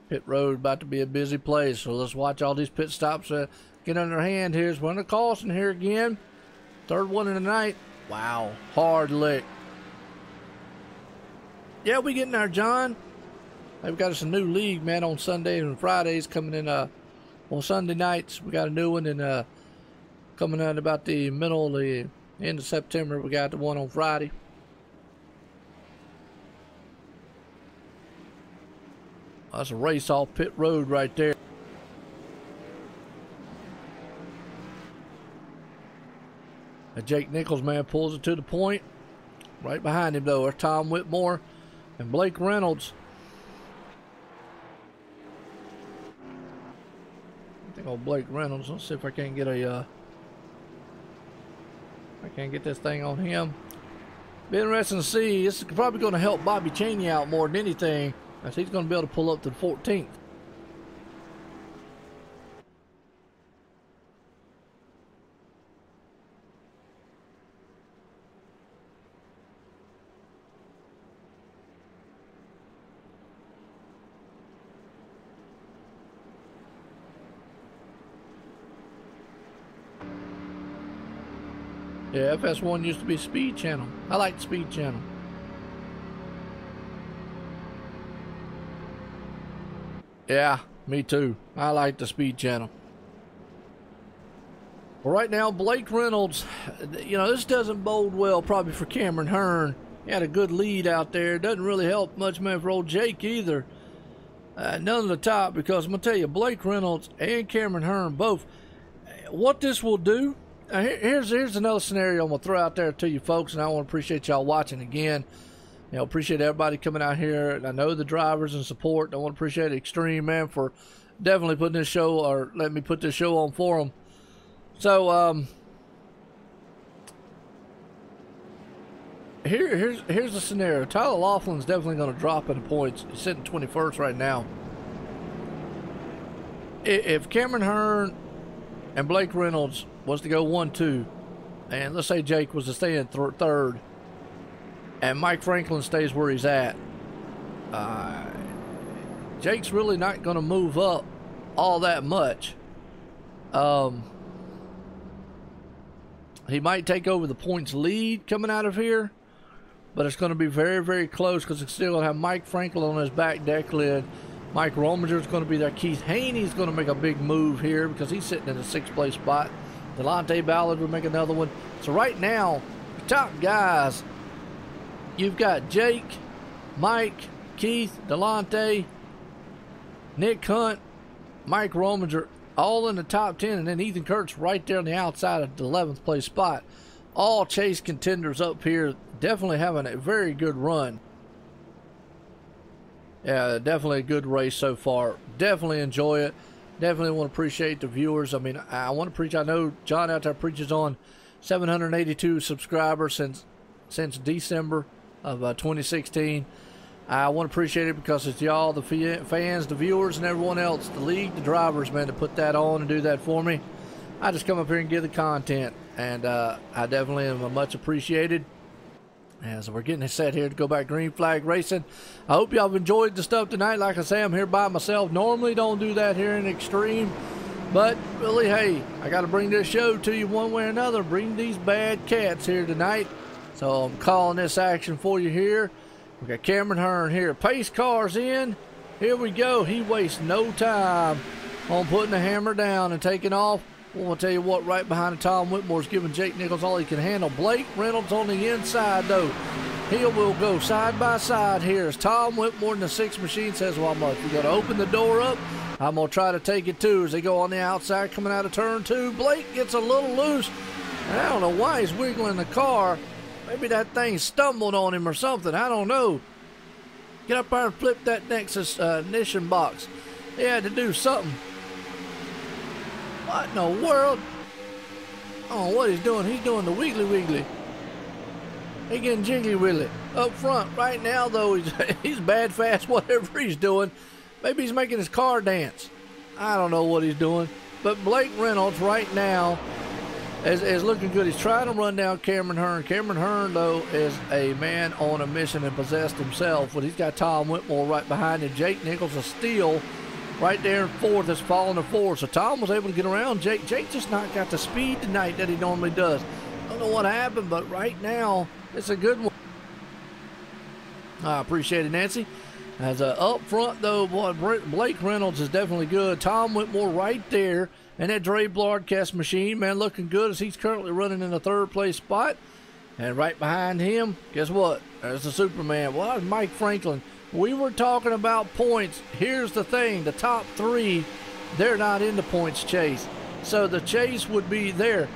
Pit road about to be a busy place, so let's watch all these pit stops get under hand here. We're under caution here again. Third one of the night. Wow, hard lick. Yeah, we getting there, John. They've got us a new league, man, on Sundays and Fridays coming in. On Sunday nights, we got a new one, and coming in about the middle of the end of September, we got the one on Friday. That's a race off pit road right there. And Jake Nichols, man, pulls it to the point. Right behind him, though, are Tom Whitmore and Blake Reynolds. I think old Blake Reynolds. Let's see if I can't get I can't get this thing on him. Be interesting to see. This is probably going to help Bobby Cheney out more than anything. as he's going to be able to pull up to the 14th. Yeah, FS1 used to be Speed Channel. I like the Speed Channel. Yeah, me too. I like the Speed Channel. Well, right now, Blake Reynolds, you know, this doesn't bode well probably for Cameron Hearn. He had a good lead out there. Doesn't really help much, man, for old Jake either. None of the top, because I'm going to tell you, Blake Reynolds and Cameron Hearn both, what this will do, here's another scenario I'm going to throw out there to you folks, and I want to appreciate y'all watching again. You know, appreciate everybody coming out here, and I know the drivers and support. I want to appreciate Extreme, man, for definitely putting this show, or letting me put this show on for them. So, here's the scenario. Tyler Laughlin's definitely going to drop in the points. He's sitting 21st right now. If Cameron Hearn and Blake Reynolds was to go 1-2, and let's say Jake was to stay in third, and Mike Franklin stays where he's at, Jake's really not going to move up all that much. He might take over the points lead coming out of here, but it's going to be very, very close, because it's still going to have Mike Franklin on his back deck lid. Mike Rominger is going to be there. Keith Haney's going to make a big move here because he's sitting in the 6th place spot. Delonte Ballard will make another one. So right now, the top guys, you've got Jake, Mike, Keith, Delonte, Nick Hunt, Mike Rominger, all in the top 10, and then Ethan Kurtz right there on the outside of the 11th place spot. All chase contenders up here, definitely having a very good run. Yeah, definitely a good race so far. Definitely enjoy it. Definitely want to appreciate the viewers. I mean, I want to preach. I know John out there preaches on 782 subscribers since December of 2016. I want to appreciate it because it's y'all, the fans, the viewers, and everyone else, the league, the drivers, man, to put that on and do that for me. I just come up here and give the content, and I definitely am much appreciated. As we're getting it set here to go back green flag racing. I hope y'all have enjoyed the stuff tonight. Like I say, I'm here by myself. Normally don't do that here in Extreme, but really, hey, I got to bring this show to you one way or another. Bring these bad cats here tonight. So I'm calling this action for you here. We got Cameron Hearn here. Pace cars in. Here we go. He wastes no time on putting the hammer down and taking off. Well, I'll tell you what, right behind Tom Whitmore's giving Jake Nichols all he can handle. Blake Reynolds on the inside, though. He will go side by side here as Tom Whitmore in the 6 machine says, well, we're going to open the door up. I'm going to try to take it, too, as they go on the outside coming out of turn 2. Blake gets a little loose. And I don't know why he's wiggling the car. Maybe that thing stumbled on him or something. I don't know. Get up there and flip that Nexus ignition box. He had to do something. What in the world? Oh, what he's doing? He's doing the wiggly wiggly. He getting jiggly wiggly up front right now, though. He's bad fast, whatever he's doing. Maybe he's making his car dance. I don't know what he's doing. But Blake Reynolds right now is looking good. He's trying to run down Cameron Hearn. Cameron Hearn, though, is a man on a mission and possessed himself. But he's got Tom Whitmore right behind him. Jake Nichols a steal. Right there in 4th is falling to 4th. So Tom was able to get around Jake. Jake just not got the speed tonight that he normally does. Don't know what happened, but right now it's a good one. I appreciate it, Nancy. As up front, though, boy, Blake Reynolds is definitely good. Tom Whitmore right there. And that Dre broadcast machine, man, looking good as he's currently running in the 3rd place spot. And right behind him, guess what? There's the Superman. Well, that's Mike Franklin. We were talking about points. Here's the thing. The top 3, they're not in the points chase. So the chase would be there.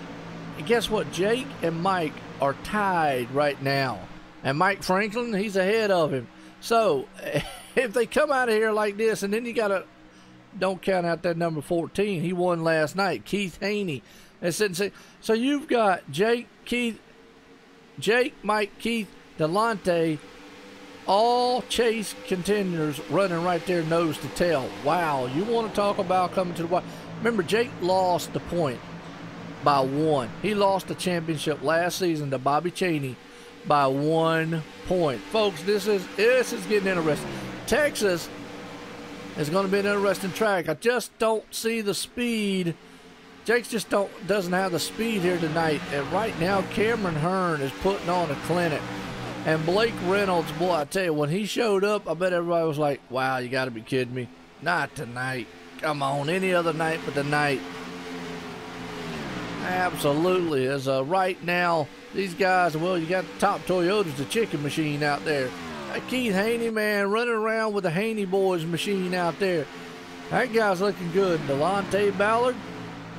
And guess what? Jake and Mike are tied right now. And Mike Franklin, he's ahead of him. So if they come out of here like this, and then you got to, don't count out that number 14. He won last night. Keith Haney. So you've got Jake, Mike, Keith, Delonte, All chase contenders running right there nose to tail. Wow, you want to talk about coming to the wire. Remember, Jake lost the point by 1. He lost the championship last season to Bobby Cheney by 1 point. Folks, this is getting interesting. Texas is going to be an interesting track. I just don't see the speed. Jake just doesn't have the speed here tonight. And right now, Cameron Hearn is putting on a clinic. And Blake Reynolds, boy, I tell you, when he showed up, I bet everybody was like, wow, you got to be kidding me. Not tonight. Come on, any other night but tonight. Absolutely. As right now, these guys, well, you got the top Toyota's the chicken machine out there. That Keith Haney, man, running around with the Haney boys machine out there. That guy's looking good. Delonte Ballard,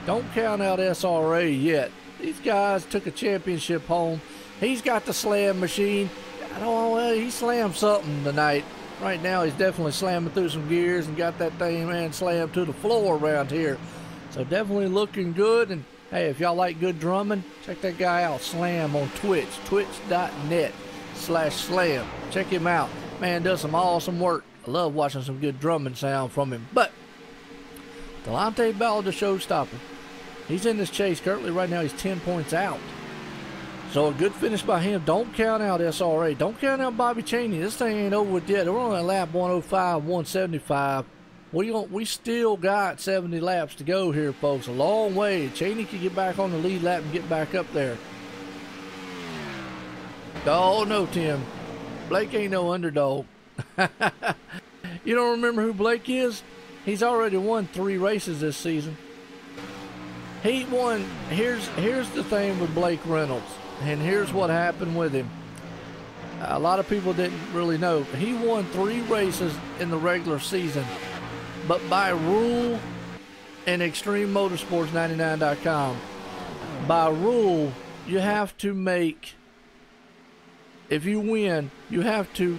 don't count out SRA yet. These guys took a championship home. He's got the slam machine. I don't know, well, he slammed something tonight. Right now, he's definitely slamming through some gears and got that thing, man, slammed to the floor around here. So definitely looking good. And hey, if y'all like good drumming, check that guy out. Slam on Twitch, twitch.net/slam. Check him out. Man, does some awesome work. I love watching some good drumming sound from him. But Delonte Ballard, the showstopper. He's in this chase currently. Right now, he's 10 points out. So a good finish by him. Don't count out SRA. Don't count out Bobby Cheney. This thing ain't over with yet. We're on lap 105, 175. We still got 70 laps to go here, folks. A long way. Cheney can get back on the lead lap and get back up there. Oh, no, Tim. Blake ain't no underdog. You don't remember who Blake is? He's already won 3 races this season. He won. Here's the thing with Blake Reynolds. And here's what happened with him. A lot of people didn't really know. He won 3 races in the regular season. But by rule in ExtremeMotorsports99.com, by rule, you have to make, if you win, you have to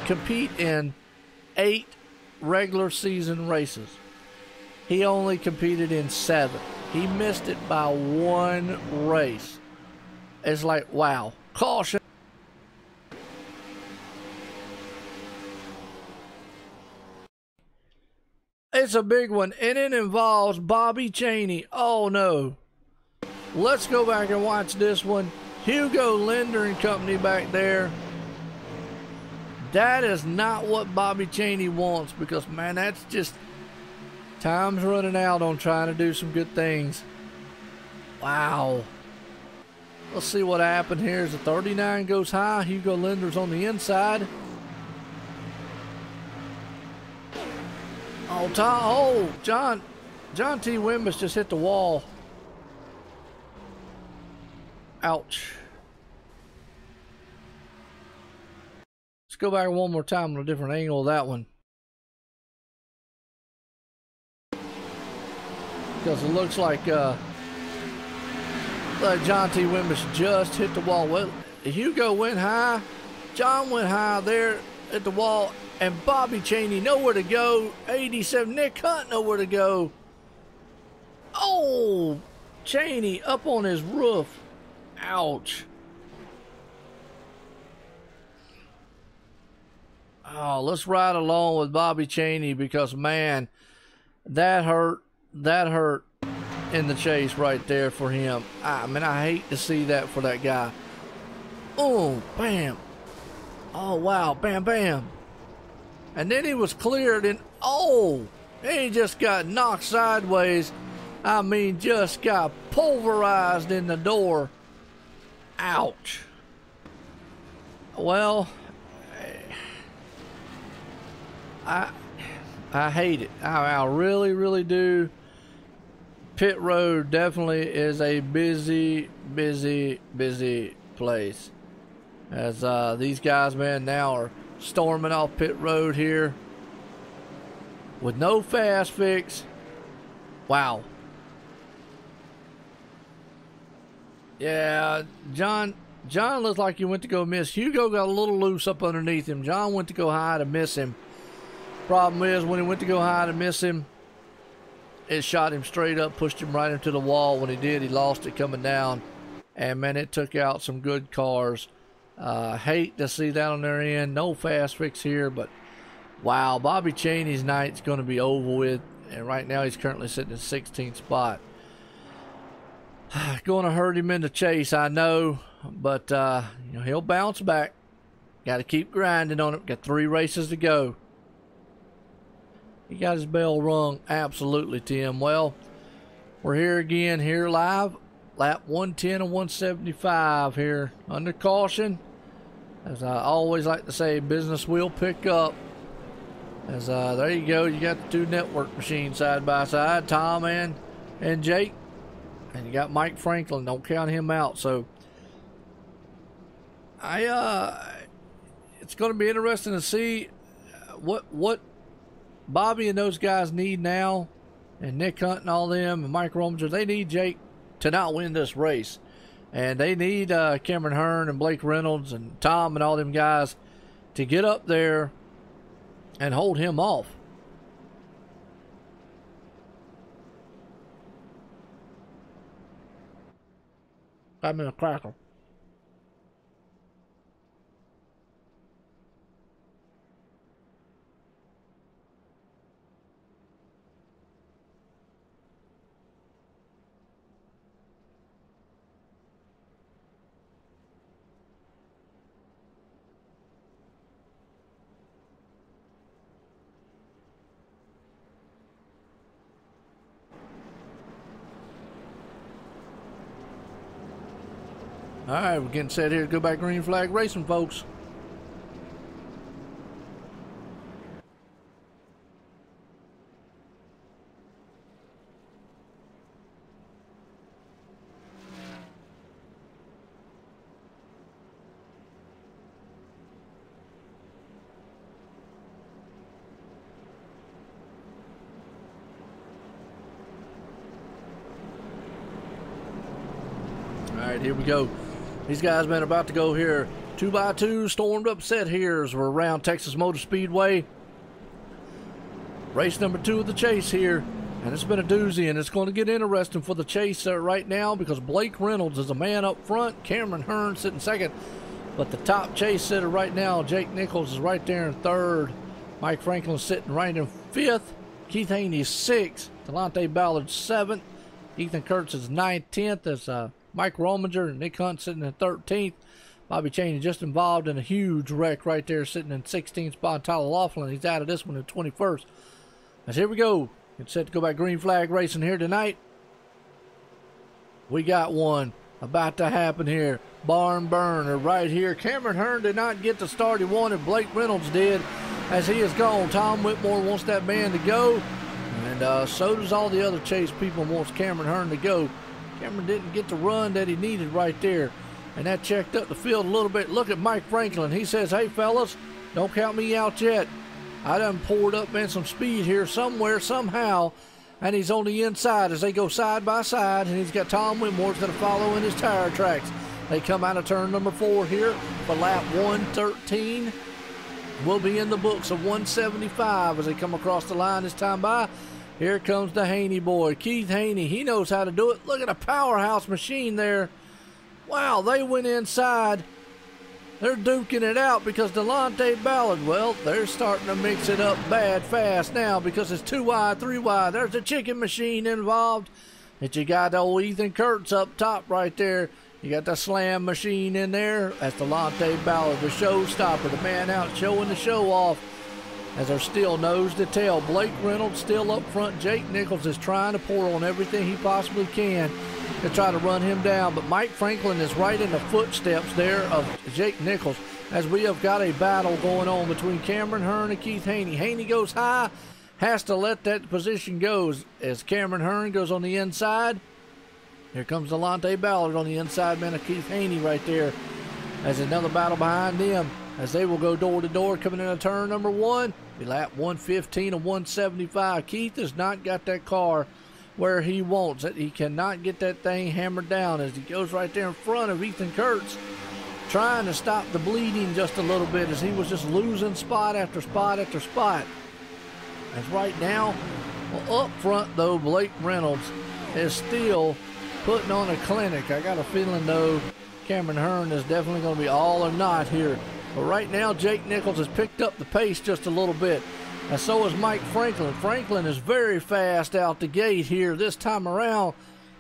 compete in 8 regular season races. He only competed in 7. He missed it by 1 race. It's like, wow. Caution. It's a big one, and it involves Bobby Cheney. Oh, no. Let's go back and watch this one. Hugo Linder and company back there. That is not what Bobby Cheney wants because, man, that's just time's running out on trying to do some good things. Wow. Let's see what happened here as the 39 goes high. Hugo Linder's on the inside. Oh, John T. Wimbish just hit the wall. Ouch. Let's go back one more time on a different angle of that one. Because it looks like John T. Wimbish just hit the wall. Well, Hugo went high. John went high there at the wall. And Bobby Cheney nowhere to go. 87. Nick Hunt nowhere to go. Oh, Cheney up on his roof. Ouch. Oh, let's ride along with Bobby Cheney because, man, that hurt. That hurt in the chase right there for him. I mean, I hate to see that for that guy. Oh, bam. Oh, wow. Bam, bam. And then he was cleared and, oh, he just got knocked sideways. I mean, just got pulverized in the door. Ouch. Well, I hate it. I really, really do. Pit road definitely is a busy, busy, busy place. As these guys, man, now are storming off pit road here with no fast fix. Wow. Yeah, John looked like he went to go miss. Hugo got a little loose up underneath him. John went to go high to miss him. Problem is, when he went to go high to miss him, it shot him straight up, pushed him right into the wall. When he did, he lost it coming down. And, man, it took out some good cars. Hate to see that on their end. No fast fix here, but wow, Bobby Chaney's night's going to be over with. And right now he's currently sitting in 16th spot. Going to hurt him in the chase, I know, but you know, he'll bounce back. Got to keep grinding on it. Got 3 races to go. He got his bell rung. Absolutely, Tim. Well, we're here again, here live. Lap 110 and 175 here. Under caution. As I always like to say, business will pick up. As there you go. You got the 2 network machines side by side. Tom and Jake. And you got Mike Franklin. Don't count him out. So, it's going to be interesting to see what Bobby and those guys need now, and Nick Hunt and all them, and Mike Rominger. They need Jake to not win this race, and they need Cameron Hearn and Blake Reynolds and Tom and all them guys to get up there and hold him off. I'm in a crackle. All right, we're getting set here to go back green flag racing, folks. All right, here we go. These guys been about to go here 2x2 stormed up set here as we're around Texas Motor Speedway. Race number 2 of the chase here, and it's been a doozy, and it's going to get interesting for the chase right now because Blake Reynolds is a man up front, Cameron Hearn sitting second, but the top chase sitter right now, Jake Nichols, is right there in 3rd. Mike Franklin sitting right in 5th. Keith Haney 6th. Delonte Ballard 7th. Ethan Kurtz is 9th, 10th. As Mike Rominger and Nick Hunt sitting in 13th. Bobby Chaney just involved in a huge wreck right there, sitting in 16th spot. Tyler Laughlin, he's out of this one in 21st. As here we go. It's set to go back green flag racing here tonight. We got one about to happen here. Barn burner right here. Cameron Hearn did not get the start he wanted. Blake Reynolds did, as he is gone. Tom Whitmore wants that man to go, and so does all the other chase people wants Cameron Hearn to go. Cameron didn't get the run that he needed right there, and that checked up the field a little bit. Look at Mike Franklin. He says, hey, fellas, don't count me out yet. I done poured up in some speed here somewhere, somehow, and he's on the inside as they go side by side, and he's got Tom Whitmore's going to follow in his tire tracks. They come out of turn number 4 here for lap 113. We'll be in the books of 175 as they come across the line this time by. Here comes the Haney boy, Keith Haney. He knows how to do it. Look at a powerhouse machine there. Wow, they went inside. They're duking it out because Delonte Ballard, well, they're starting to mix it up bad fast now because it's 2 wide, 3 wide. There's a chicken machine involved. And you got old Ethan Kurtz up top right there. You got the slam machine in there. That's Delonte Ballard, the showstopper, the man out showing the show off. As they're still nose to tail. Blake Reynolds still up front. Jake Nichols is trying to pour on everything he possibly can to try to run him down. But Mike Franklin is right in the footsteps there of Jake Nichols as we have got a battle going on between Cameron Hearn and Keith Haney. Haney goes high, has to let that position go as Cameron Hearn goes on the inside. Here comes Delonte Ballard on the inside man of Keith Haney right there. As another battle behind them as they will go door to door coming into turn number 1. Be lap 115 and 175. Keith has not got that car where he wants it. He cannot get that thing hammered down as he goes right there in front of Ethan Kurtz, trying to stop the bleeding just a little bit as he was just losing spot after spot after spot. As right now, well, up front though, Blake Reynolds is still putting on a clinic. I got a feeling though Cameron Hearn is definitely going to be all or not here. But right now, Jake Nichols has picked up the pace just a little bit. And so is Mike Franklin. Franklin is very fast out the gate here this time around.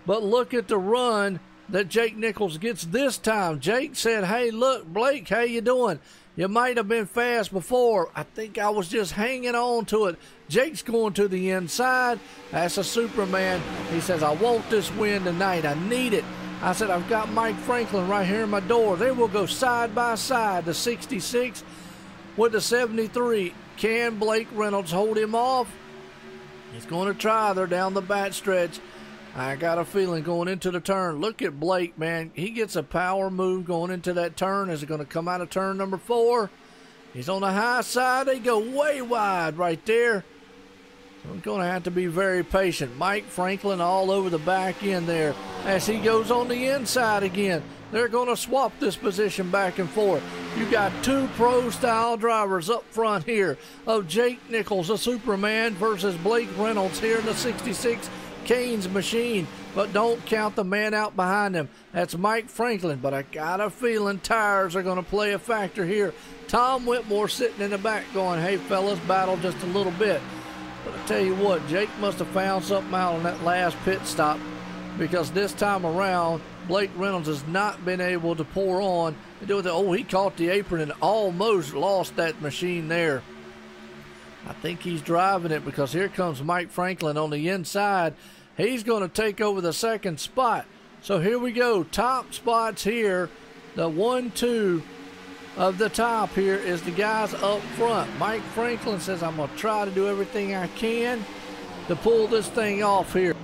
But look at the run that Jake Nichols gets this time. Jake said, hey, look, Blake, how you doing? You might have been fast before. I think I was just hanging on to it. Jake's going to the inside. That's a Superman. He says, I want this win tonight. I need it. I said, I've got Mike Franklin right here in my door. They will go side by side, the 66 with the 73. Can Blake Reynolds hold him off? He's going to try. They're down the back stretch. I got a feeling going into the turn. Look at Blake, man. He gets a power move going into that turn. Is it going to come out of turn number 4? He's on the high side. They go way wide right there. So I'm going to have to be very patient. Mike Franklin all over the back end there as he goes on the inside again. They're going to swap this position back and forth. You got two pro-style drivers up front here of Jake Nichols, a Superman, versus Blake Reynolds here in the 66 Canes machine. But don't count the man out behind him. That's Mike Franklin. But I got a feeling tires are going to play a factor here. Tom Whitmore sitting in the back going, hey, fellas, battle just a little bit. But I tell you what, Jake must have found something out on that last pit stop, because this time around, Blake Reynolds has not been able to pour on and do it. Oh, he caught the apron and almost lost that machine there. I think he's driving it, because here comes Mike Franklin on the inside. He's going to take over the second spot. So here we go. Top spots here. The 1-2 of the top here is the guys up front. Mike Franklin says, I'm going to try to do everything I can to pull this thing off here.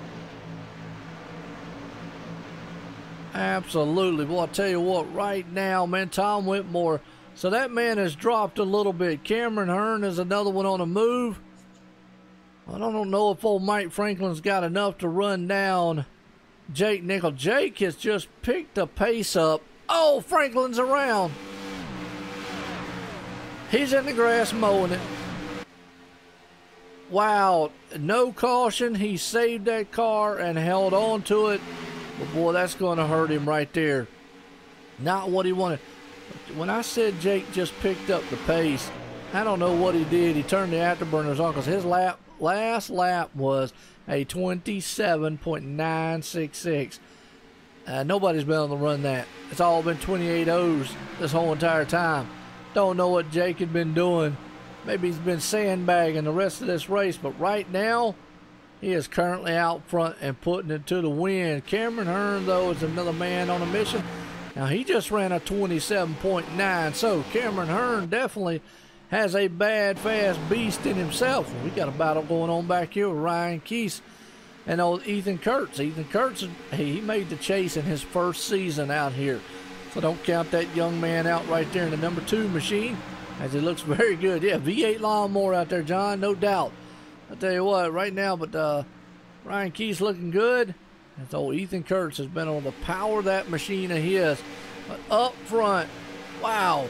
Absolutely. Well, I'll tell you what, right now, man, Tom Whitmore. So that man has dropped a little bit. Cameron Hearn is another one on a move. I don't know if old Mike Franklin's got enough to run down Jake Nichols. Jake has just picked the pace up. Oh, Franklin's around. He's in the grass mowing it. Wow, no caution. He saved that car and held on to it. But boy, that's going to hurt him right there. Not what he wanted. When I said Jake just picked up the pace, I don't know what he did. He turned the afterburners on, because his last lap was a 27.966. Nobody's been able to run that. It's all been 28.0s this whole entire time. Don't know what Jake had been doing. Maybe he's been sandbagging the rest of this race, but right now, he is currently out front and putting it to the wind. Cameron Hearn, though, is another man on a mission. Now, he just ran a 27.9, so Cameron Hearn definitely has a bad, fast beast in himself. We got a battle going on back here with Ryan Keese and old Ethan Kurtz. Ethan Kurtz, he made the chase in his first season out here. So don't count that young man out right there in the number 2 machine, as he looks very good. Yeah, V8 lawnmower out there, John, no doubt. I'll tell you what, right now, but Ryan Keese looking good. And so Ethan Kurtz has been able to power that machine of his. But up front, wow.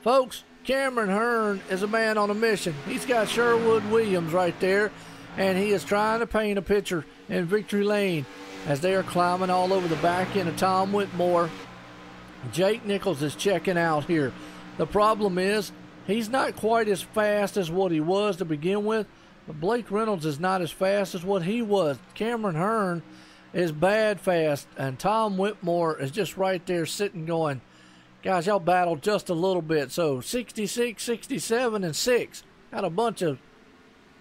Folks, Cameron Hearn is a man on a mission. He's got Sherwood Williams right there, and he is trying to paint a picture in victory lane as they are climbing all over the back end of Tom Whitmore. Jake Nichols is checking out here. The problem is he's not quite as fast as what he was to begin with, but Blake Reynolds is not as fast as what he was. Cameron Hearn is bad fast, and Tom Whitmore is just right there sitting going, guys, y'all battled just a little bit. So 66, 67, and 6. Got a bunch of,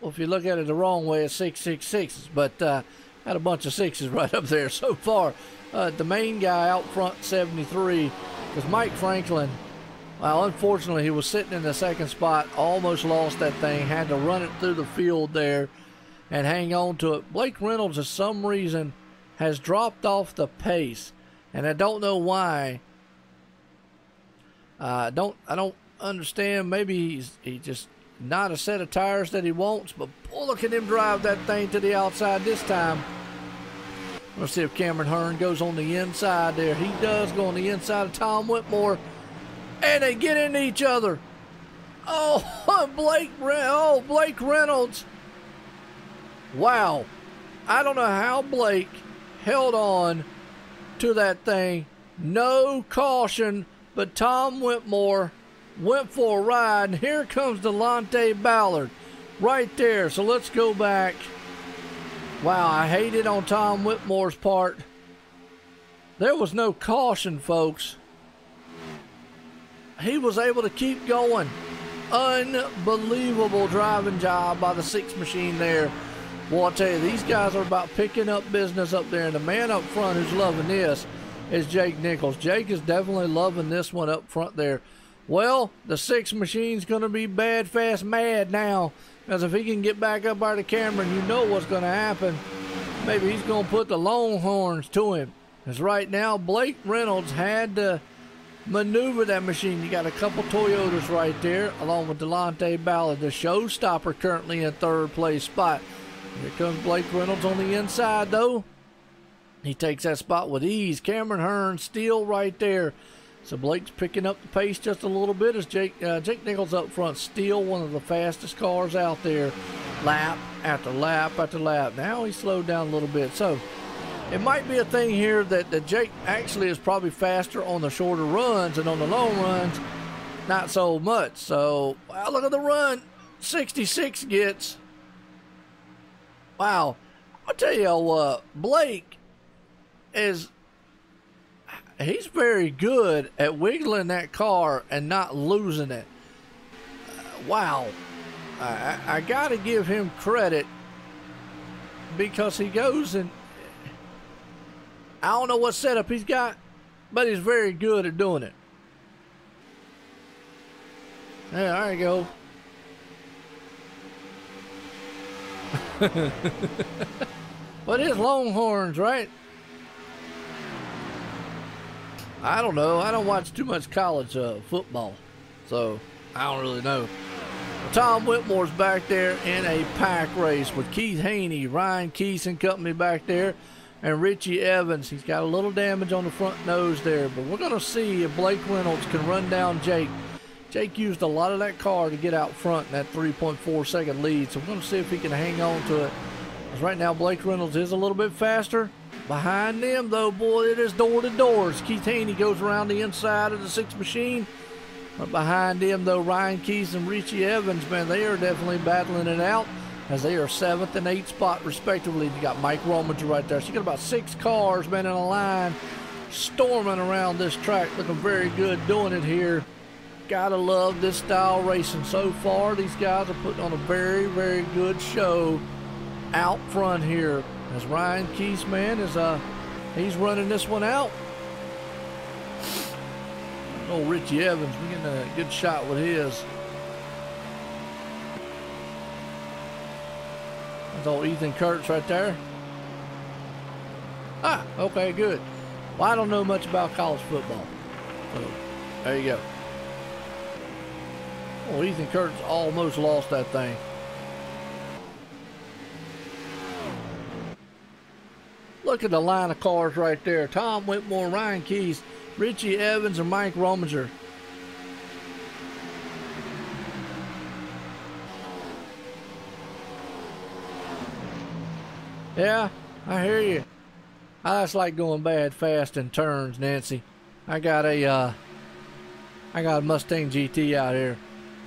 well, if you look at it the wrong way, it's 666s, but had a bunch of 6s right up there so far. The main guy out front, 73, because Mike Franklin, well, unfortunately, he was sitting in the second spot, almost lost that thing, had to run it through the field there and hang on to it. Blake Reynolds, for some reason, has dropped off the pace, and I don't know why. I don't understand. Maybe he's just not a set of tires that he wants, but boy, look at him drive that thing to the outside this time. Let's see if Cameron Hearn goes on the inside there. He does go on the inside of Tom Whitmore, and they get into each other. Oh, Blake Reynolds. Wow. I don't know how Blake held on to that thing No caution, but Tom Whitmore went for a ride, and here comes Delonte Ballard right there. So let's go back. Wow, I hate it on Tom Whitmore's part. There was no caution, folks. He was able to keep going. Unbelievable driving job by the 6 machine there. Well, I'll tell you, these guys are about picking up business up there, and the man up front who's loving this is Jake Nichols. Jake is definitely loving this one up front there. Well, the 6 machine's going to be bad, fast, mad now, because if he can get back up out of Cameron, you know what's going to happen. Maybe he's going to put the Longhorns to him. Because right now, Blake Reynolds had to maneuver that machine. You got a couple Toyotas right there, along with Delonte Ballard, the showstopper, currently in 3rd place spot. Here comes Blake Reynolds on the inside, though. He takes that spot with ease. Cameron Hearn still right there. So Blake's picking up the pace just a little bit as Jake Nichols up front. Still one of the fastest cars out there. Lap after lap after lap. Now he's slowed down a little bit. So it might be a thing here that Jake actually is probably faster on the shorter runs, and on the long runs, not so much. So, wow, look at the run 66 gets. Wow. I'll tell you what, Blake is, he's very good at wiggling that car and not losing it. Wow. I got to give him credit, because he goes and, I don't know what setup he's got, but he's very good at doing it. Yeah, there you go. But it's Longhorns, right? I don't know. I don't watch too much college football, so I don't really know. Tom Whitmore's back there in a pack race with Keith Haney, Ryan Keese and company back there, and Richie Evans. He's got a little damage on the front nose there, but we're going to see if Blake Reynolds can run down Jake. Jake used a lot of that car to get out front in that 3.4 second lead, so we're going to see if he can hang on to it. Because right now Blake Reynolds is a little bit faster. Behind them, though, boy, it is door to doors. Keith Haney goes around the inside of the 6 machine. But behind them, though, Ryan Keese and Richie Evans, man, they are definitely battling it out, as they are 7th and 8th spot, respectively. You got Mike Rominger right there. So you got about 6 cars, man, in a line, storming around this track, looking very good doing it here. Gotta love this style racing. So far, these guys are putting on a very, very good show out front here. As Ryan Keese, man, is he's running this one out. Oh, Richie Evans, we're getting a good shot with his. That's old Ethan Kurtz right there. Ah, okay, good. Well, I don't know much about college football, so there you go. Oh, Ethan Kurtz almost lost that thing. Look at the line of cars right there. Tom Whitmore, Ryan Keese, Richie Evans, and Mike Rominger. Yeah, I hear you. I just like going bad fast in turns, Nancy. I got a Mustang GT out here.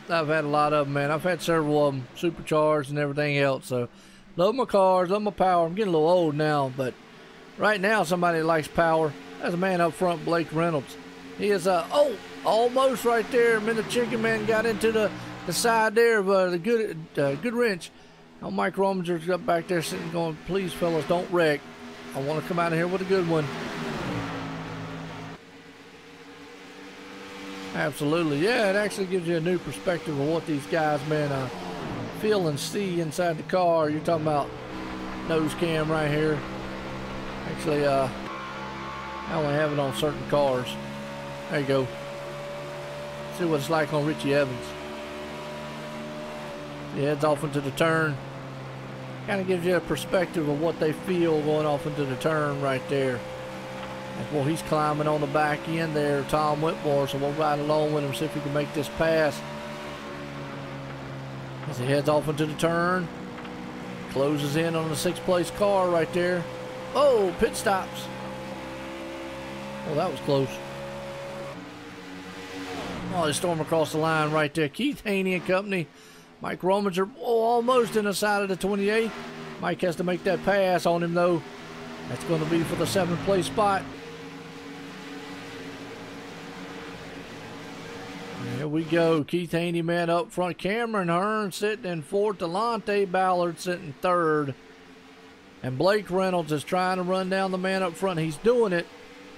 I've had a lot of them, man. I've had several of them, supercharged and everything else. So, love my cars, love my power. I'm getting a little old now, but right now, somebody that likes power. That's a man up front, Blake Reynolds. He is, almost right there. And then the chicken man got into the side there of the good wrench. Oh, Mike Rominger's up back there sitting going, please, fellas, don't wreck. I want to come out of here with a good one. Absolutely. Yeah, it actually gives you a new perspective of what these guys, man, feel and see inside the car. You're talking about nose cam right here. Actually, I only have it on certain cars. There you go. See what it's like on Richie Evans. He heads off into the turn. Kind of gives you a perspective of what they feel going off into the turn right there. Well, he's climbing on the back end there, Tom Whitmore, so we'll ride along with him, see if he can make this pass. As he heads off into the turn, closes in on the 6th place car right there. Oh, pit stops. Oh, that was close. Oh, they storm across the line right there. Keith Haney and company. Mike Rominger, almost in the side of the 28. Mike has to make that pass on him, though. That's going to be for the 7th place spot. Here we go. Keith Haney, man, up front. Cameron Hearn sitting in 4th. Delonte Ballard sitting 3rd. And Blake Reynolds is trying to run down the man up front. He's doing it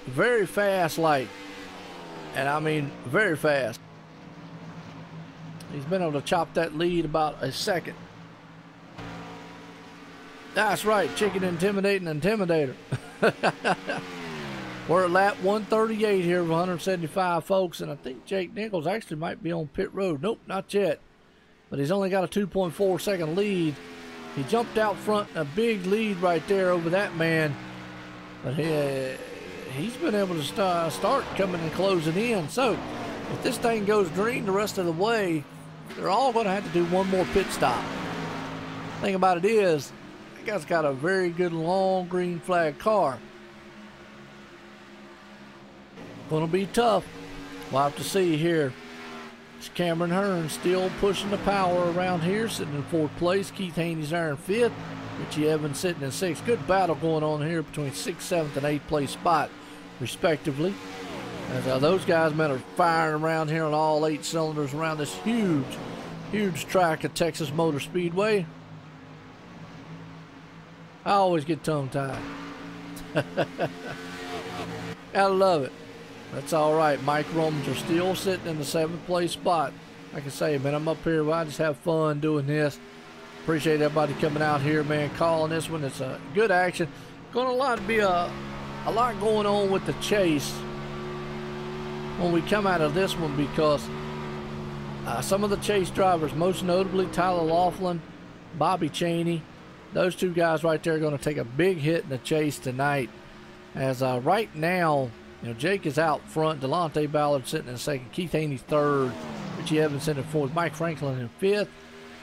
very fast, like. And I mean, very fast. He's been able to chop that lead about a second. That's right, chicken intimidating intimidator. We're at lap 138 here of 175, folks, and I think Jake Nichols actually might be on pit road. Nope, not yet. But he's only got a 2.4 second lead. He jumped out front, a big lead right there over that man. But he's been able to start coming and closing in. So if this thing goes green the rest of the way, they're all going to have to do one more pit stop. Thing about it is, that guy's got a very good long green flag car. Going to be tough. We'll have to see here. It's Cameron Hearn still pushing the power around here, sitting in 4th place. Keith Haney's there in 5th. Richie Evans sitting in 6th. Good battle going on here between 6th, 7th, and 8th place spot, respectively. As those guys, man, are firing around here on all 8 cylinders around this huge track at Texas Motor Speedway. I always get tongue-tied. Gotta love it. That's all right. Mike Rominger still sitting in the 7th place spot. Like I say, man, I'm up here. I just have fun doing this. Appreciate everybody coming out here, man, calling this one. It's a good action. Going to be a lot going on with the chase when we come out of this one, because some of the chase drivers, most notably Tyler Laughlin, Bobby Chaney, those 2 guys right there are going to take a big hit in the chase tonight. As right now, you know, Jake is out front. Delonte Ballard sitting in 2nd. Keith Haney 3rd. Richie Evans in 4th. Mike Franklin in 5th.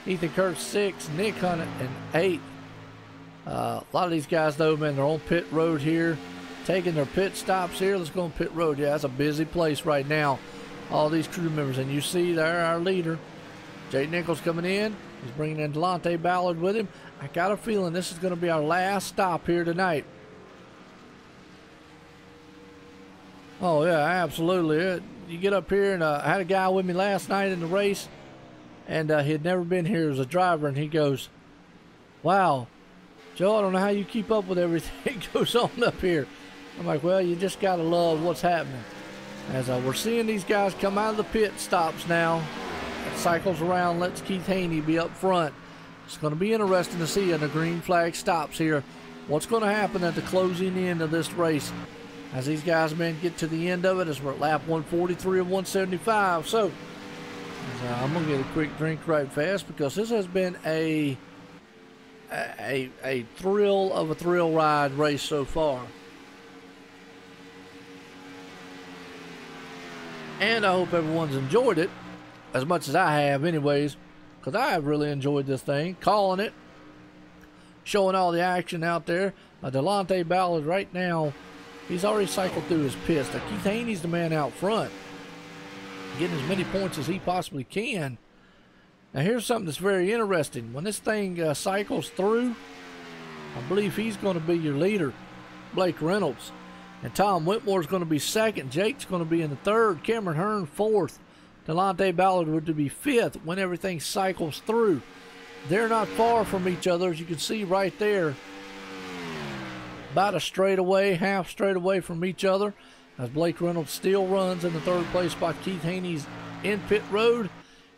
Ethan Kurtz 6th. Nick Hunt in 8th. A lot of these guys, though, man, they're on pit road here, taking their pit stops here. Let's go on pit road. Yeah, that's a busy place right now. All these crew members. And you see there our leader, Jake Nichols, coming in. He's bringing in Delonte Ballard with him. I got a feeling this is going to be our last stop here tonight. Oh, yeah, absolutely. You get up here, and I had a guy with me last night in the race, and he had never been here as a driver, and he goes, "Wow, Joe, I don't know how you keep up with everything that goes on up here." I'm like, well, you just got to love what's happening. As we're seeing these guys come out of the pit stops now. It cycles around, lets Keith Haney be up front. It's going to be interesting to see in the green flag stops here what's going to happen at the closing end of this race. As these guys, man, get to the end of it, as we're at lap 143 of 175. So, I'm going to get a quick drink right fast, because this has been a thrill of a thrill ride race so far. And I hope everyone's enjoyed it as much as I have anyways, because I have really enjoyed this thing, calling it, showing all the action out there. Delonte Ballard right now, he's already cycled through his pits. Now, Keith Haney's the man out front, getting as many points as he possibly can. Now, here's something that's very interesting. When this thing cycles through, I believe he's going to be your leader, Blake Reynolds. And Tom Whitmore's going to be 2nd. Jake's going to be in the 3rd. Cameron Hearn 4th. Delonte Ballard would to be 5th when everything cycles through. They're not far from each other, as you can see right there. About a straightaway, half straightaway from each other, as Blake Reynolds still runs in the 3rd place spot. Keith Haney's in pit road.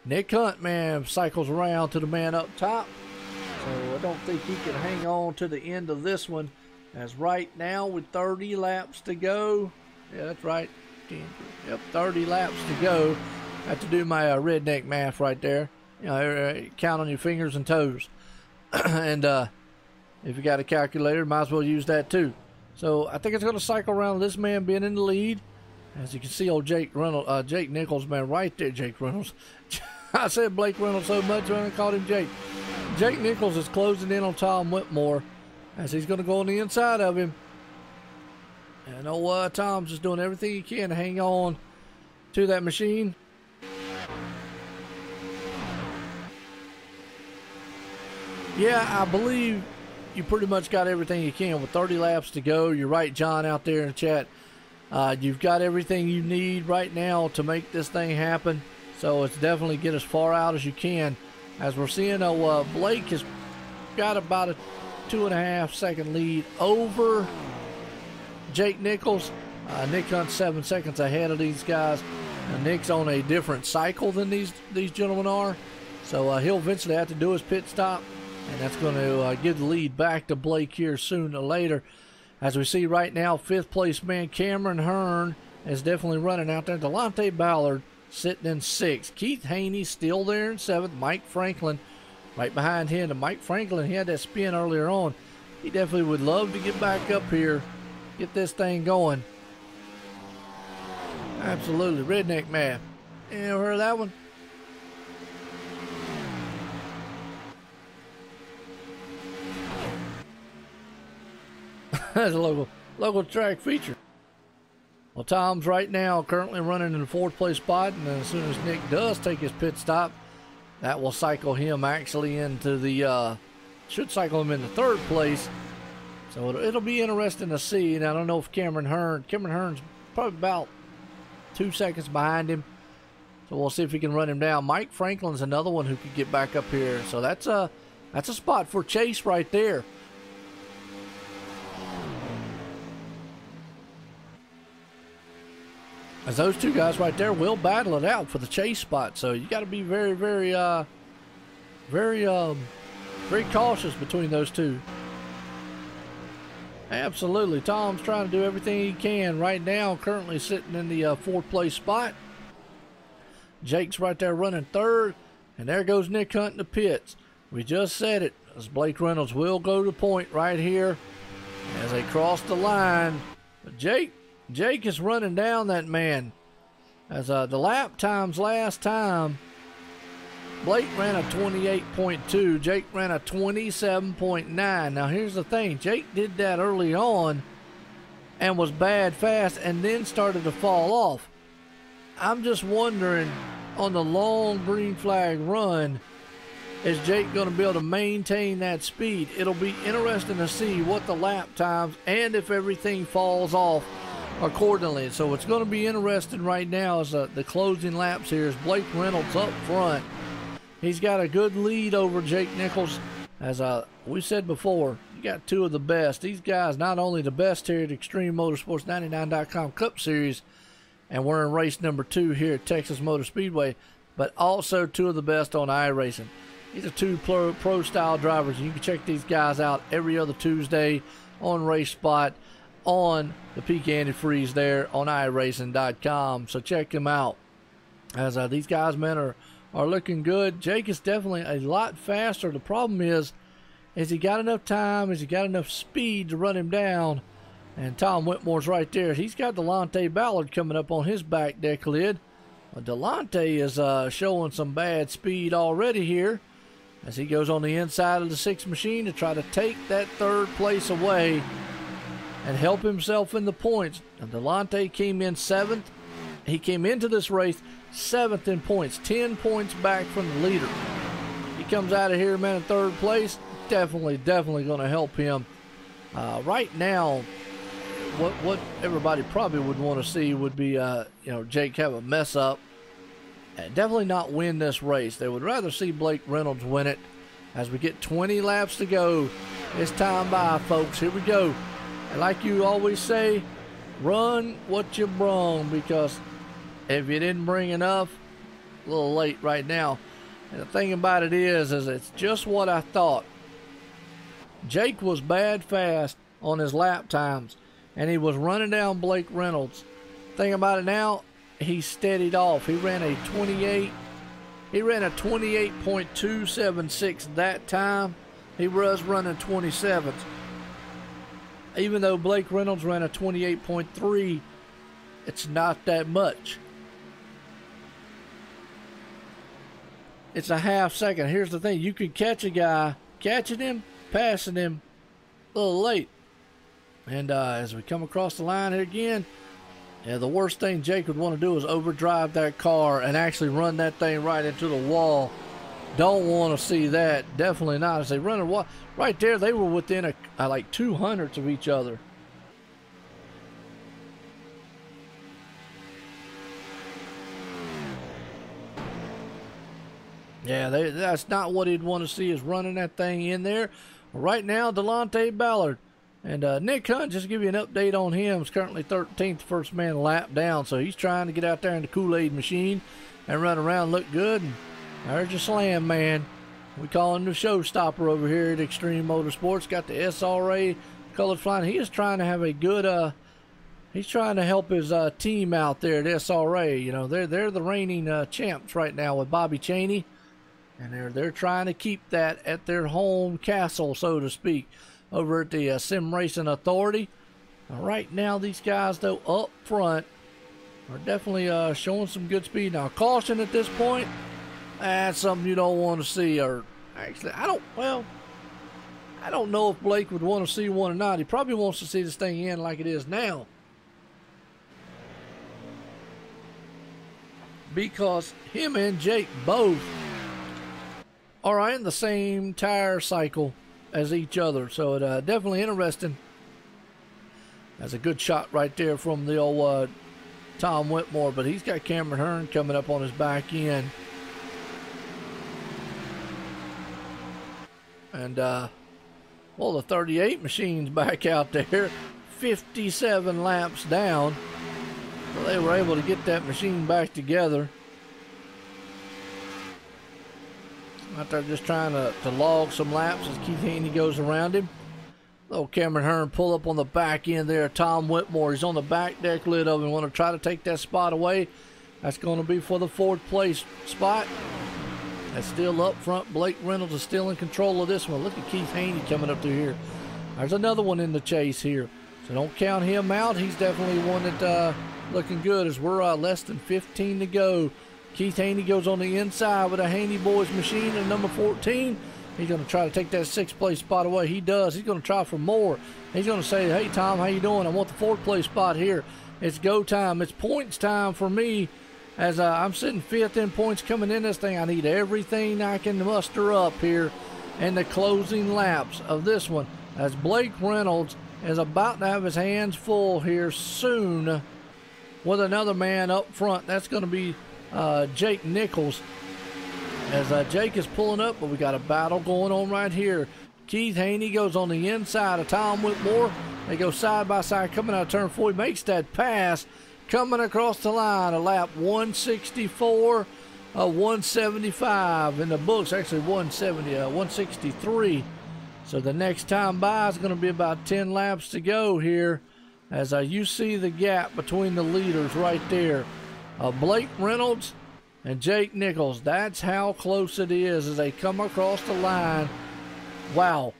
Nick Hunt, man, cycles around to the man up top. So I don't think he can hang on to the end of this one, as right now with 30 laps to go. Yeah, that's right. Yep, 30 laps to go. I have to do my redneck math right there. You know, count on your fingers and toes. And if you got a calculator, might as well use that too. So I think it's going to cycle around with this man being in the lead. As you can see, old Jake Nichols, man, right there. Jake Reynolds. I said Blake Reynolds so much when I called him Jake. Jake Nichols is closing in on Tom Whitmore, as he's going to go on the inside of him. And Tom's just doing everything he can to hang on to that machine. Yeah, I believe you pretty much got everything you can with 30 laps to go. You're right, John, out there in the chat. You've got everything you need right now to make this thing happen. So it's definitely get as far out as you can. As we're seeing, Blake has got about a 2.5 second lead over Jake Nichols. Nick Hunt's 7 seconds ahead of these guys. Nick's on a different cycle than these gentlemen are. So he'll eventually have to do his pit stop. And that's going to give the lead back to Blake here sooner or later. As we see right now, 5th place man Cameron Hearn is definitely running out there. Delonte Ballard sitting in 6th. Keith Haney still there in 7th. Mike Franklin right behind him. And Mike Franklin, he had that spin earlier on. He definitely would love to get back up here, get this thing going. Absolutely. Redneck man. You ever heard of that one? That's a local track feature. Well, Tom's right now currently running in the 4th place spot, and as soon as Nick does take his pit stop, that will cycle him actually into the should cycle him into 3rd place. So it'll be interesting to see. And I don't know if Cameron Hearn's probably about 2 seconds behind him, so we'll see if he can run him down. Mike Franklin's another one who could get back up here, so that's a spot for chase right there. As those two guys right there will battle it out for the chase spot. So you got to be very, very cautious between those two. Absolutely. Tom's trying to do everything he can right now, currently sitting in the 4th place spot. Jake's right there running 3rd. And there goes Nick Hunt in the pits. We just said it, as Blake Reynolds will go to the point right here as they cross the line. But Jake is running down that man. As the lap times last time, Blake ran a 28.2. Jake ran a 27.9. Now here's the thing. Jake did that early on and was bad fast and then started to fall off. I'm just wondering, on the long green flag run, is Jake going to be able to maintain that speed? It'll be interesting to see what the lap times and if everything falls off accordingly. So it's going to be interesting right now as the closing laps here is Blake Reynolds up front. He's got a good lead over Jake Nichols. As we said before, you got two of the best. These guys, not only the best here at Extreme Motorsports 99.com Cup Series, and we're in race number 2 here at Texas Motor Speedway, but also two of the best on iRacing. These are two pro style drivers. You can check these guys out every other Tuesday on Race Spot on the Peak Antifreeze there on iRacing.com. So check them out. As these guys, man, are looking good. Jake is definitely a lot faster. The problem is he got enough time? Has he got enough speed to run him down? And Tom Whitmore's right there. He's got Delonte Ballard coming up on his back deck lid. Well, Delonte is showing some bad speed already here as he goes on the inside of the 6 machine to try to take that 3rd place away and help himself in the points. And Delonte came in 7th. He came into this race 7th in points, 10 points back from the leader. He comes out of here, man, in 3rd place. Definitely going to help him. Right now, what everybody probably would want to see would be, Jake have a mess up and definitely not win this race. They would rather see Blake Reynolds win it. As we get 20 laps to go, it's time by, folks. Here we go. And like you always say, run what you brung, because if you didn't bring enough, a little late right now. And the thing about it is it's just what I thought. Jake was bad fast on his lap times, and he was running down Blake Reynolds. Thing about it now, he steadied off. He ran a 28.276 that time. He was running 27s. Even though Blake Reynolds ran a 28.3, it's not that much. It's a half second. Here's the thing. You could catch a guy, catching him, passing him a little late. And as we come across the line here again, yeah, the worst thing Jake would want to do is overdrive that car and actually run that thing right into the wall. Don't want to see that. Definitely not. As they run a wall right there, they were within like 200ths of each other. Yeah, that's not what he'd want to see, is running that thing in there. Right now, Delonte Ballard. And Nick Hunt, just to give you an update on him, is currently 13th, first man lap down. So he's trying to get out there in the Kool-Aid machine and run around, look good. And there's your Slam man. We call him the showstopper over here at Extreme Motorsports. Got the SRA colored flying. He is trying to have a good, he's trying to help his team out there at SRA. You know, they're the reigning champs right now with Bobby Chaney. And they're trying to keep that at their home castle, so to speak, over at the Sim Racing Authority. Right now, these guys, though, up front are definitely showing some good speed. Now, caution at this point, that's something you don't want to see. Or actually, I don't know if Blake would want to see one or not. He probably wants to see this thing end like it is now, because him and Jake both are in the same tire cycle as each other. So it definitely interesting. That's a good shot right there from the old Tom Whitmore, but he's got Cameron Hearn coming up on his back end. And well, the 38 machine's back out there, 57 laps down. So they were able to get that machine back together. Out there just trying to log some laps as Keith Haney goes around him. Little Cameron Hearn pull up on the back end there. Tom Whitmore, he's on the back deck lid of him. Want to try to take that spot away. That's going to be for the fourth place spot. That's still up front. Blake Reynolds is still in control of this one. Look at Keith Haney coming up through here. There's another one in the chase here. So don't count him out. He's definitely one that looking good as we're less than 15 to go. Keith Haney goes on the inside with a Haney Boys machine at number 14. He's going to try to take that sixth place spot away. He does. He's going to try for more. He's going to say, hey, Tom, how you doing? I want the fourth place spot here. It's go time. It's points time for me, as I'm sitting fifth in points coming in this thing. I need everything I can muster up here in the closing laps of this one, as Blake Reynolds is about to have his hands full here soon with another man up front. That's going to be Jake Nichols, as Jake is pulling up, but we got a battle going on right here. Keith Haney goes on the inside of Tom Whitmore. They go side by side coming out of turn 4. He makes that pass coming across the line. A lap 164, 175 in the books, actually 163. So the next time by is going to be about 10 laps to go here, as you see the gap between the leaders right there. Blake Reynolds and Jake Nichols. That's how close it is as they come across the line. Wow.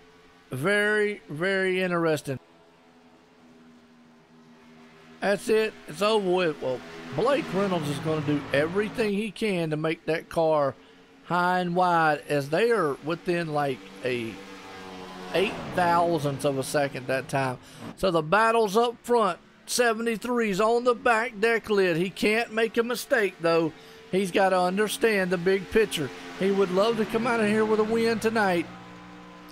Very, very interesting. That's it. It's over with. Well, Blake Reynolds is going to do everything he can to make that car high and wide, as they are within like a 0.008 of a second that time. So the battle's up front. 73's on the back deck lid. He can't make a mistake, though. He's got to understand the big picture. He would love to come out of here with a win tonight,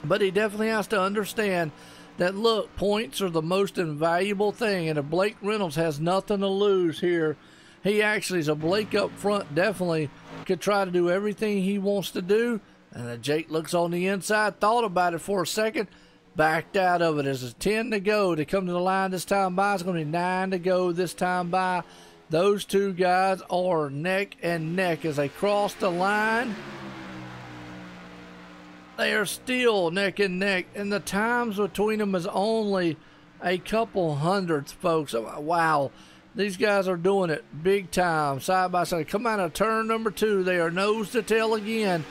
but he definitely has to understand that, look, points are the most invaluable thing, and if Blake Reynolds has nothing to lose here, he actually is a Blake up front, definitely could try to do everything he wants to do. And Jake looks on the inside, thought about it for a second, backed out of it. There's 10 to go to come to the line this time by. It's going to be 9 to go this time by. Those two guys are neck and neck as they cross the line. They are still neck and neck, and the times between them is only a couple hundredths, folks. Wow, these guys are doing it big time, side by side. Come out of turn number 2. They are nose to tail again.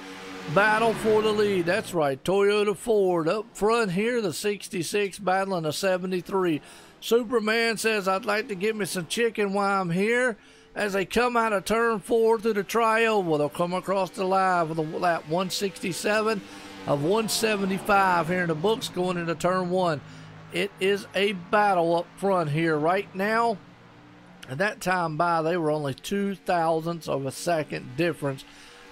Battle for the lead. That's right. Toyota Ford up front here. The 66 battling the 73. Superman says, I'd like to get me some chicken while I'm here. As they come out of turn 4 through the trioval, they'll come across the line with a lap 167 of 175 here in the books going into turn 1. it is a battle up front here right now. At that time by, they were only 0.02 of a second difference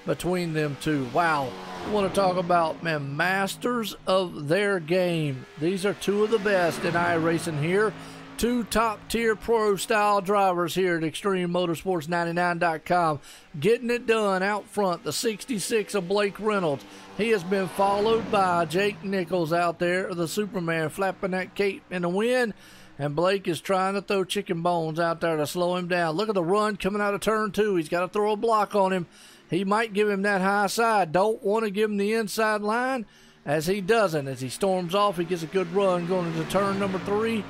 between them two. Wow. I want to talk about, man, masters of their game. These are two of the best in iRacing here. Two top-tier pro-style drivers here at ExtremeMotorsports99.com. Getting it done out front, the 66 of Blake Reynolds. He has been followed by Jake Nichols out there, the Superman, flapping that cape in the wind. And Blake is trying to throw chicken bones out there to slow him down. Look at the run coming out of turn 2. He's got to throw a block on him. He might give him that high side. Don't want to give him the inside line, as he doesn't. As he storms off, he gets a good run going into turn number 3.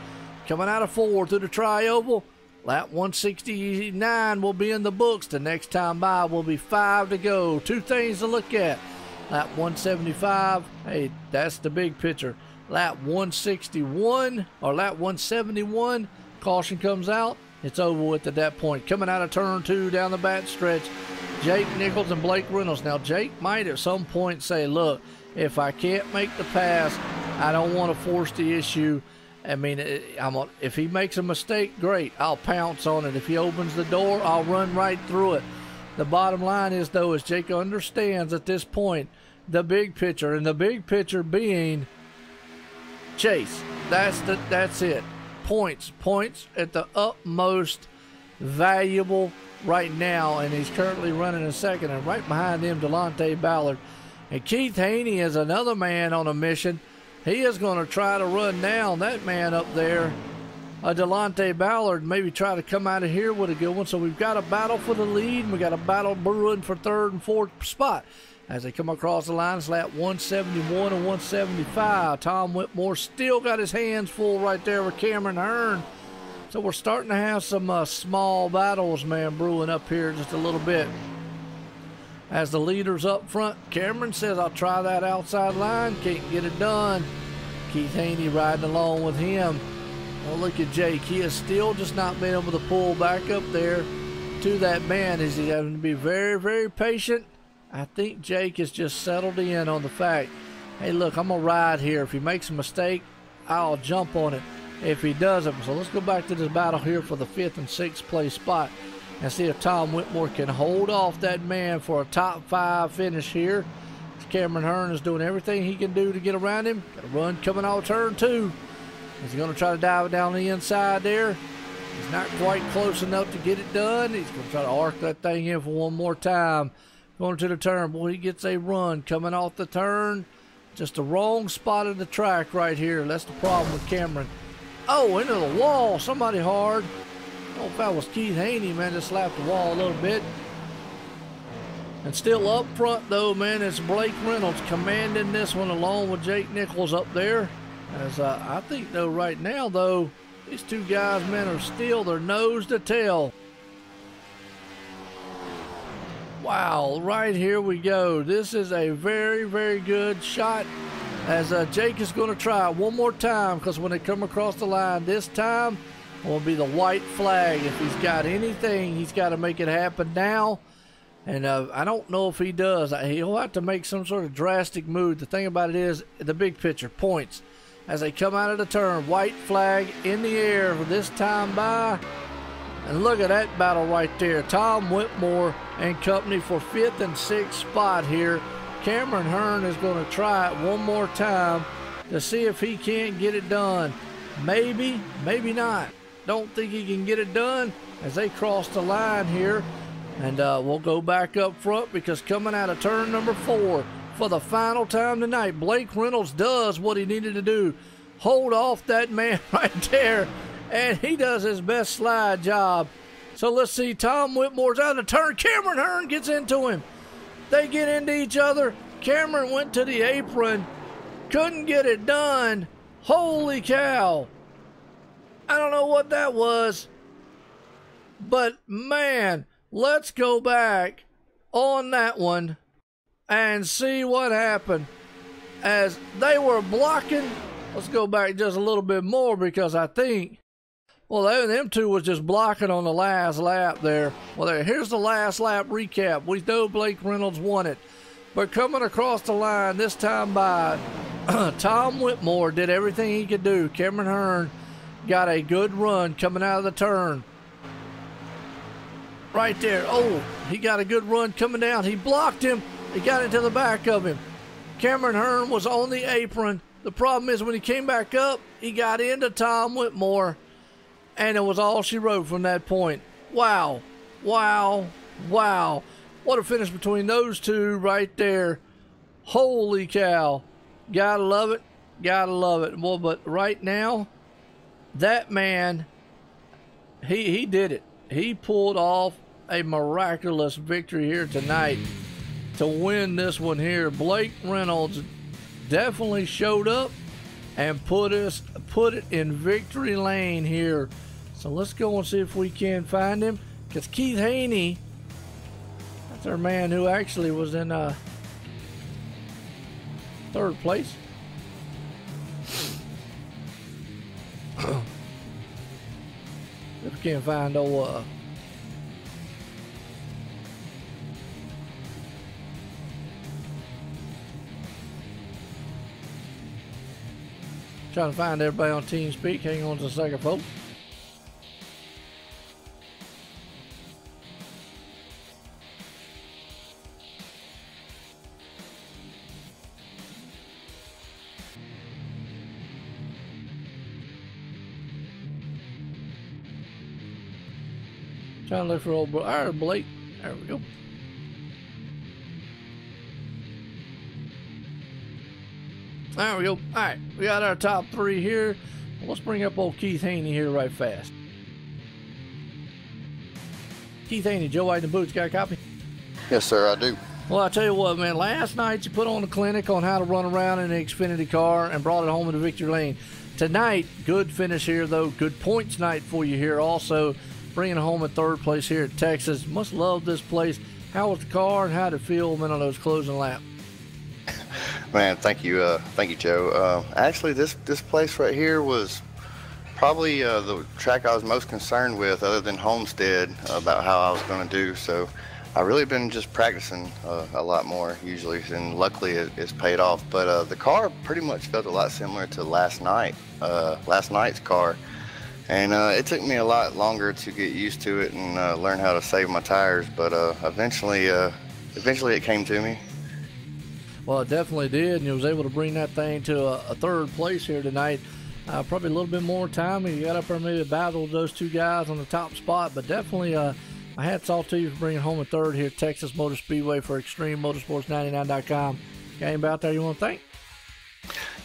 Coming out of 4 through the tri-oval. Lap 169 will be in the books. The next time by will be 5 to go. 2 things to look at. Lap 175. Hey, that's the big picture. Lap 161 or lap 171, caution comes out, it's over with at that point. Coming out of turn 2 down the back stretch, Jake Nichols and Blake Reynolds. Now Jake might at some point say, look, if I can't make the pass, I don't want to force the issue. I mean, if he makes a mistake, great, I'll pounce on it. If he opens the door, I'll run right through it. The bottom line is, though, is Jake understands at this point the big picture, and the big picture being chase. That's it. Points at the utmost valuable right now, and he's currently running in second, and right behind him Delonte Ballard. And Keith Haney is another man on a mission. He is going to try to run down that man up there, Delonte Ballard, maybe try to come out of here with a good one. So we've got a battle for the lead, and we got a battle brewing for 3rd and 4th spot. As they come across the line, it's lap 171 and 175. Tom Whitmore still got his hands full right there with Cameron Hearn. So we're starting to have some small battles, man, brewing up here just a little bit. As the leader's up front, Cameron says, I'll try that outside line. Can't get it done. Keith Haney riding along with him. Well, look at Jake. He has still just not been able to pull back up there to that man. Is he having to be very, very patient? I think Jake has just settled in on the fact, hey, look, I'm going to ride here. If he makes a mistake, I'll jump on it if he doesn't. So let's go back to this battle here for the 5th and 6th place spot and see if Tom Whitmore can hold off that man for a top 5 finish here. Cameron Hearn is doing everything he can do to get around him. Got a run coming out turn 2. He's going to try to dive it down the inside there. He's not quite close enough to get it done. He's going to try to arc that thing in for one more time. Going to the turn. Boy, he gets a run coming off the turn. Just the wrong spot of the track right here. That's the problem with Cameron. Oh, into the wall. Somebody hard. I don't know if that was Keith Haney, man. Just slapped the wall a little bit. And still up front, though, man, it's Blake Reynolds commanding this one along with Jake Nichols up there. As I think, though, right now, though, these two guys, man, are still their nose to tail. Wow, right here we go. This is a very, very good shot as Jake is going to try one more time, because when they come across the line this time, it will be the white flag. If he's got anything, he's got to make it happen now. And I don't know if he does. He'll have to make some sort of drastic move. The thing about it is, the big picture, points. As they come out of the turn, white flag in the air for this time by. And look at that battle right there. Tom Whitmore and company for 5th and 6th spot here. Cameron Hearn is going to try it one more time to see if he can't get it done. Maybe, maybe not. Don't think he can get it done as they cross the line here. And we'll go back up front, because coming out of turn number 4 for the final time tonight, Blake Reynolds does what he needed to do. Hold off that man right there. And he does his best slide job. So let's see. Tom Whitmore's out of the turn. Cameron Hearn gets into him. They get into each other. Cameron went to the apron. Couldn't get it done. Holy cow. I don't know what that was. But, man, let's go back on that one and see what happened. As they were blocking. Let's go back just a little bit more, because I think, well, them two was just blocking on the last lap there. Well, here's the last lap recap. We know Blake Reynolds won it. But coming across the line this time by, Tom Whitmore did everything he could do. Cameron Hearn got a good run coming out of the turn. Right there. Oh, he got a good run coming down. He blocked him. He got into the back of him. Cameron Hearn was on the apron. The problem is when he came back up, he got into Tom Whitmore, and it was all she wrote from that point. Wow. Wow. Wow. What a finish between those two right there. Holy cow. Gotta love it. Gotta love it. Well, but right now, that man, he did it. He pulled off a miraculous victory here tonight to win this one here. Blake Reynolds definitely showed up and put it in victory lane here. So let's go and see if we can find him. Because Keith Haney, that's our man who actually was in third place. If we can't find old trying to find everybody on TeamSpeak. Hang on just a second, folks. Trying to look for old Blake. There we go. There we go. All right, we got our top three here. Let's bring up old Keith Haney here right fast. Keith Haney, Joe White and the Boots, got a copy? Yes, sir, I do. Well, I tell you what, man, last night you put on a clinic on how to run around in an Xfinity car and brought it home into victory lane. Tonight, good finish here, though. Good points night for you here also. Bringing it home in third place here at Texas. Must love this place. How was the car and how did it feel, man, on those closing laps? Man, thank you, Joe. Actually, this place right here was probably the track I was most concerned with, other than Homestead, about how I was going to do. So I really been just practicing a lot more usually, and luckily it's paid off. But the car pretty much felt a lot similar to last night's car. And it took me a lot longer to get used to it and learn how to save my tires, but eventually it came to me. Well, it definitely did, and you was able to bring that thing to a third place here tonight. Probably a little bit more time. You got up there, maybe battled those two guys on the top spot, but definitely my hats off to you for bringing home a third here at Texas Motor Speedway for ExtremeMotorsports99.com. Got anybody out there you want to thank?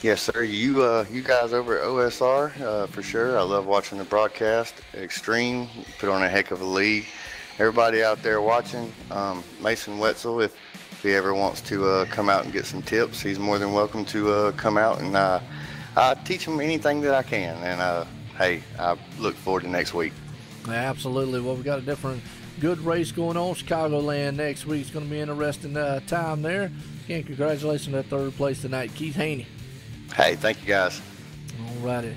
Yes, sir. You guys over at OSR, for sure. I love watching the broadcast. Extreme, put on a heck of a league. Everybody out there watching, Mason Wetzel, if he ever wants to come out and get some tips, he's more than welcome to come out, and I teach him anything that I can. And hey, I look forward to next week. Absolutely. Well, we got a different good race going on. Chicagoland next week. It's going to be an interesting time there. Again, congratulations on that third place tonight, Keith Haney. Hey, thank you, guys. All righty.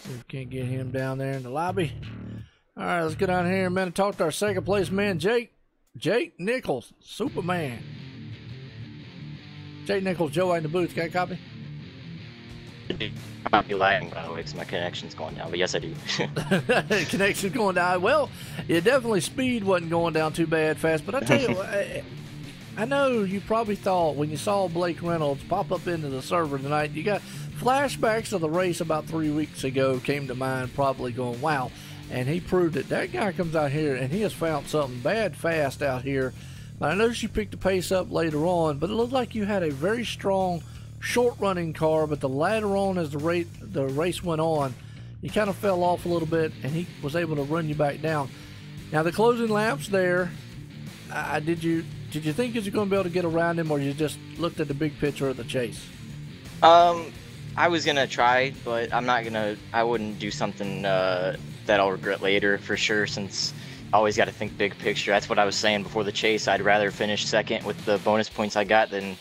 See if we can't get him down there in the lobby. All right, let's go down here, man, and talk to our second place man, Jake Nichols, Superman. Jake Nichols, Joe White in the booth. Got a copy? I might be lagging, by the way, because my connection's going down, but yes, I do. Connection's going down. Well, yeah, definitely speed wasn't going down too bad fast, but I tell you, I know you probably thought when you saw Blake Reynolds pop up into the server tonight, you got flashbacks of the race about 3 weeks ago came to mind, probably going, wow. And he proved it. That guy comes out here and he has found something bad fast out here. I noticed you picked the pace up later on, but it looked like you had a very strong short running car, but the later on as the race went on, you kind of fell off a little bit and he was able to run you back down. Now the closing laps there, did you think you were going to be able to get around him, or you just looked at the big picture of the chase? I was gonna try, but I wouldn't do something that I'll regret later for sure, since I always got to think big picture. That's what I was saying before the chase. I'd rather finish second with the bonus points I got than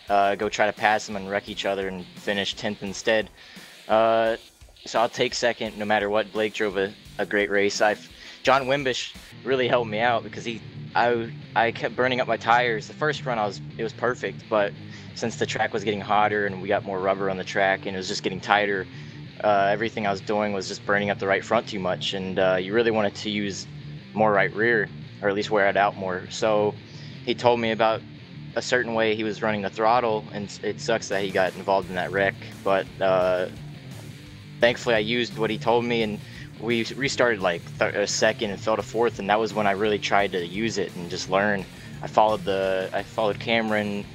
go try to pass them and wreck each other and finish 10th instead. So I'll take second no matter what. Blake drove a great race. John Wimbish really helped me out because he I kept burning up my tires. The first run it was perfect, but since the track was getting hotter and we got more rubber on the track and it was just getting tighter, everything I was doing was just burning up the right front too much, and you really wanted to use more right rear, or at least wear it out more. So he told me about a certain way he was running the throttle, and it sucks that he got involved in that wreck, but thankfully I used what he told me, and we restarted like a second and fell to fourth, and that was when I really tried to use it and just learn. I followed Cameron,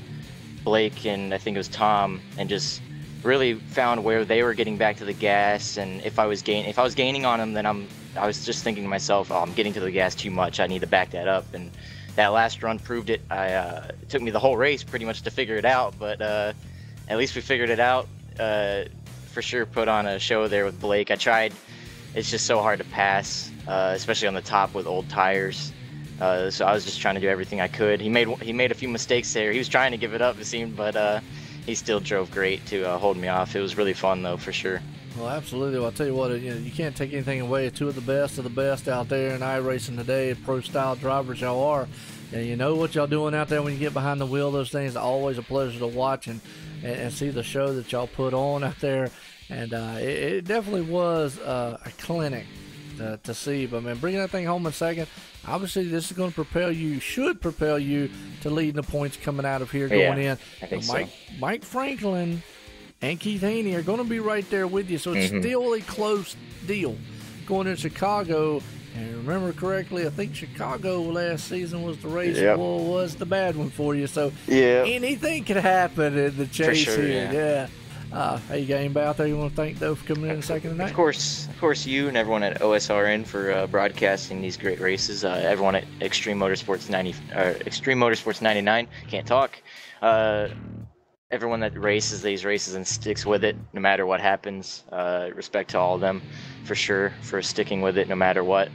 Blake, and I think it was Tom, and just really found where they were getting back to the gas, and if I was gaining on them, then I was just thinking to myself, oh, I'm getting to the gas too much, I need to back that up. And that last run proved it. It took me the whole race pretty much to figure it out, but at least we figured it out. For sure put on a show there with Blake. I tried. It's just so hard to pass, especially on the top with old tires. So I was just trying to do everything I could. He made a few mistakes there. He was trying to give it up, it seemed, but he still drove great to hold me off. It was really fun, though, for sure. Well, absolutely. Well, I'll tell you what, you can't take anything away. Two of the best out there in iRacing today, pro-style drivers y'all are. And you know what y'all doing out there when you get behind the wheel. Those things are always a pleasure to watch and see the show that y'all put on out there. And it definitely was a clinic to see. But, man, bringing that thing home in second, obviously this is going to should propel you to leading the points coming out of here going in. I think Mike Franklin and Keith Haney are going to be right there with you. So it's still a close deal going into Chicago. And remember correctly, I think Chicago last season was the race was the bad one for you. So anything could happen in the chase here. Hey, you got anybody out there you want to thank, though, for coming in second tonight? Of course, you and everyone at OSRN for broadcasting these great races. Everyone at Extreme Motorsports 99, can't talk. Everyone that races these races and sticks with it no matter what happens. Respect to all of them, for sure, for sticking with it no matter what.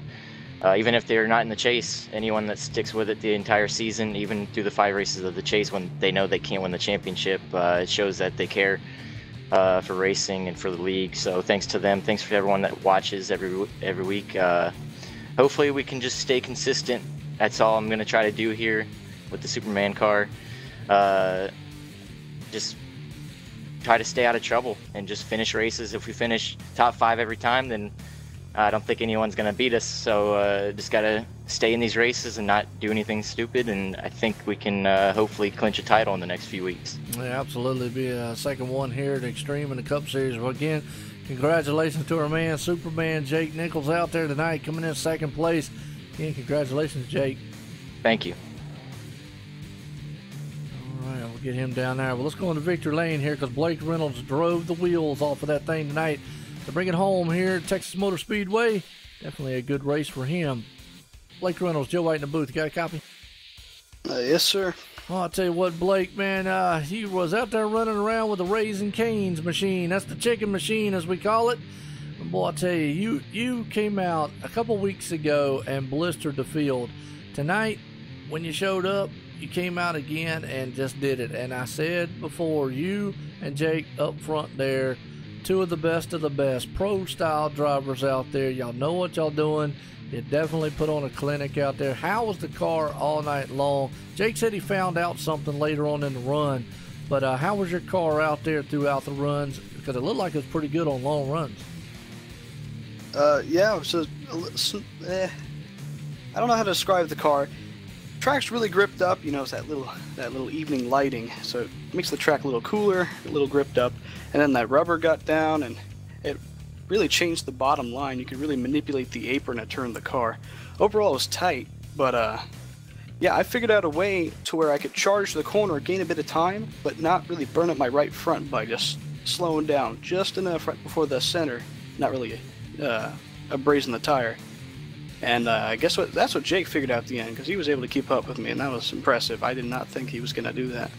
Even if they're not in the chase, anyone that sticks with it the entire season, even through the 5 races of the chase when they know they can't win the championship, it shows that they care for racing and for the league. So thanks to them. Thanks for everyone that watches every week. Hopefully we can just stay consistent. That's all I'm going to try to do here with the Superman car. Just try to stay out of trouble and just finish races. If we finish top 5 every time, then I don't think anyone's going to beat us. So just got to stay in these races and not do anything stupid, and I think we can hopefully clinch a title in the next few weeks. Yeah, absolutely. Be a second one here at Extreme in the Cup Series. Well, again, congratulations to our man, Superman Jake Nichols, out there tonight, coming in second place. Again, congratulations, Jake. Thank you. All right, we'll get him down there. Well, let's go into victory lane here because Blake Reynolds drove the wheels off of that thing tonight to bring it home here at Texas Motor Speedway. Definitely a good race for him. Blake Reynolds, Joe White in the booth. You got a copy? Yes, sir. Oh, I'll tell you what, Blake, man, he was out there running around with the Raising Cane's machine. That's the chicken machine, as we call it. And boy, I'll tell you, you came out a couple weeks ago and blistered the field. Tonight, when you showed up, you came out again and just did it. And I said before, you and Jake up front there, two of the best pro-style drivers out there. Y'all know what y'all doing. You definitely put on a clinic out there. How was the car all night long? Jake said he found out something later on in the run, but how was your car out there throughout the runs? Because it looked like it was pretty good on long runs. Yeah, so I don't know how to describe the car. Track's really gripped up, you know, it's that little evening lighting, so it makes the track a little cooler, a little gripped up, and then that rubber got down, and it really changed the bottom line. You could really manipulate the apron to turn the car. Overall, it was tight, but yeah, I figured out a way to where I could charge the corner, gain a bit of time, but not really burn up my right front by just slowing down just enough right before the center, not really abrasing the tire. And I guess that's what Jake figured out at the end, because he was able to keep up with me, and that was impressive. I did not think he was going to do that.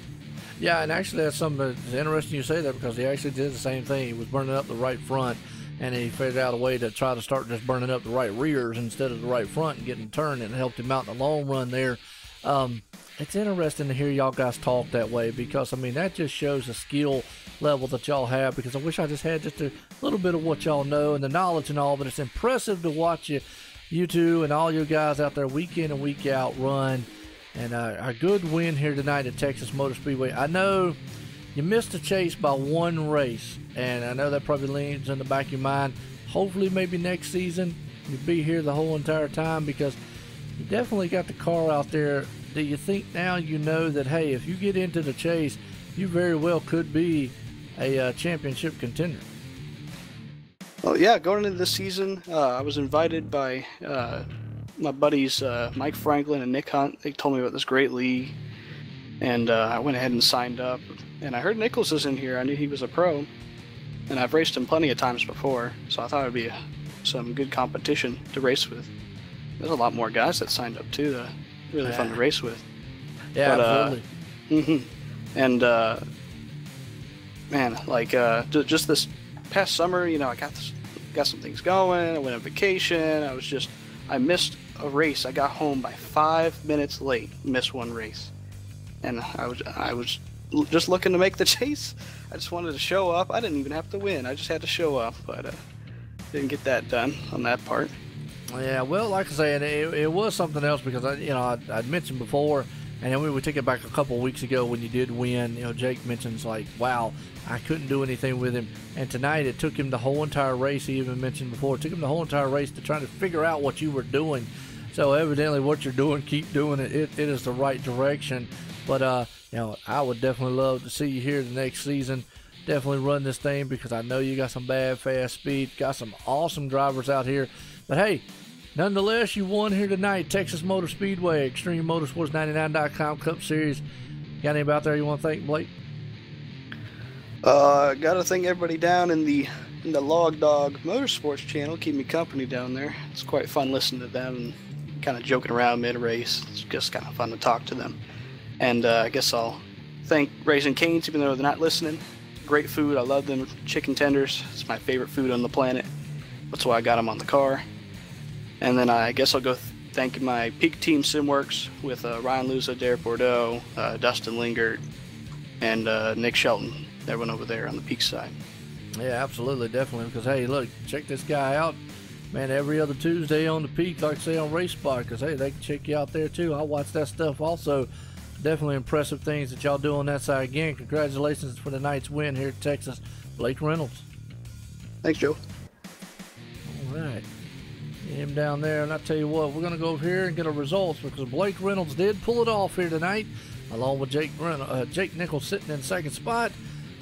Yeah, and actually that's something that's interesting you say that, because he actually did the same thing. He was burning up the right front, and he figured out a way to try to start just burning up the right rears instead of the right front and getting turned, and it helped him out in the long run there. It's interesting to hear y'all guys talk that way, because, I mean, that just shows the skill level that y'all have, because I wish I just had just a little bit of what y'all know and the knowledge and all, but it's impressive to watch you you two and all you guys out there week in and week out run. And a good win here tonight at Texas Motor Speedway. I know you missed the chase by one race, and I know that probably leans in the back of your mind. Hopefully maybe next season you'll be here the whole entire time, because you definitely got the car out there. Do you think now you know that, hey, if you get into the chase, you very well could be a championship contender? Well, yeah, going into this season, I was invited by my buddies Mike Franklin and Nick Hunt. They told me about this great league, and I went ahead and signed up. And I heard Nichols is in here. I knew he was a pro, and I've raced him plenty of times before, so I thought it would be some good competition to race with. There's a lot more guys that signed up too. Really fun to race with. Yeah, but, absolutely. And man, like just this past summer, you know, I got some things going. I went on vacation. I missed a race. I got home by 5 minutes late. Missed one race, and I was just looking to make the chase. I just wanted to show up. I didn't even have to win. I just had to show up, but didn't get that done on that part. Yeah, well, like I said, it was something else, because I'd mentioned before, and then we took it back a couple of weeks ago when you did win. You know, Jake mentions like, wow, I couldn't do anything with him, and tonight it took him the whole entire race. He even mentioned before, it took him the whole entire race to try to figure out what you were doing. So evidently, what you're doing, keep doing it. It is the right direction. But you know, I would definitely love to see you here the next season. Definitely run this thing, because I know you got some bad fast speed, got some awesome drivers out here. But hey, nonetheless, you won here tonight, Texas Motor Speedway, Extreme Motorsports 99.com Cup Series. Got anybody out there you want to thank, Blake? Got to thank everybody down in the Log Dog Motorsports channel. Keep me company down there. It's quite fun listening to them and kind of joking around mid-race. It's just kind of fun to talk to them. And I guess I'll thank Raising Cane's, even though they're not listening. Great food. I love them chicken tenders. It's my favorite food on the planet. That's why I got them on the car. And then I guess I'll go thank my Peak Team Simworks with Ryan Luza, Derek Bordeaux, Dustin Lingard, and Nick Shelton. Everyone over there on the Peak side. Yeah, absolutely, definitely. Because, hey, look, check this guy out. Man, every other Tuesday on the Peak, like I say, on Race Spot, because, hey, they can check you out there, too. I watch that stuff also. Definitely impressive things that y'all do on that side. Again, congratulations for tonight's win here at Texas. Blake Reynolds. Thanks, Joe. All right. Get him down there, and I tell you what, we're going to go over here and get our results, because Blake Reynolds did pull it off here tonight, along with Jake Nichols sitting in second spot.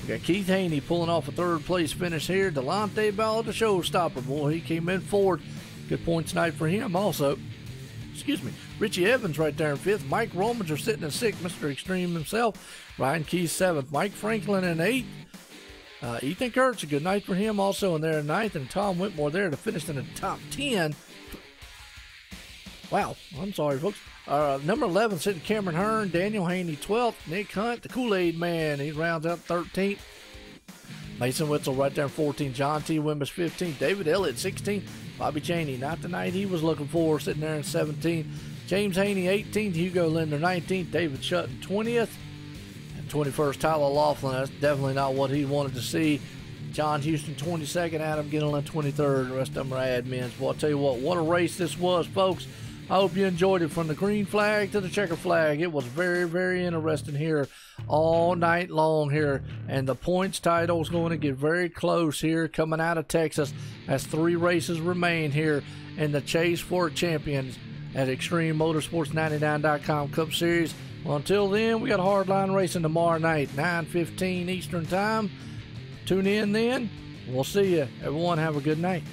We got Keith Haney pulling off a third place finish here. Delonte Ballard, the showstopper, boy, he came in fourth. Good points tonight for him also. Excuse me. Richie Evans right there in fifth. Mike Rominger sitting in sixth. Mr. Extreme himself. Ryan Keys seventh. Mike Franklin in eighth. Ethan Kurtz, a good night for him also in there in ninth. And Tom Whitmore there to finish in the top 10. Wow. I'm sorry, folks. Number 11 sitting Cameron Hearn. Daniel Haney 12th. Nick Hunt, the Kool-Aid man. He rounds out 13th. Mason Witzel right there in 14th. John T. Wimbish 15th. David Elliott 16th. Bobby Chaney, not the night he was looking for, sitting there in 17th. James Haney 18th. Hugo Linder 19th. David Shutton 20th. And 21st, Tyler Laughlin. That's definitely not what he wanted to see. John Houston 22nd. Adam Gittelin 23rd. The rest of them are admins. Well, I'll tell you what a race this was, folks. I hope you enjoyed it from the green flag to the checker flag. It was very, very interesting here all night long here. And the points title is going to get very close here coming out of Texas as 3 races remain here in the chase for champions at Extreme Motorsports 99.com Cup Series. Well, until then, we got hardline racing tomorrow night, 9:15 Eastern Time. Tune in then. We'll see you. Everyone have a good night.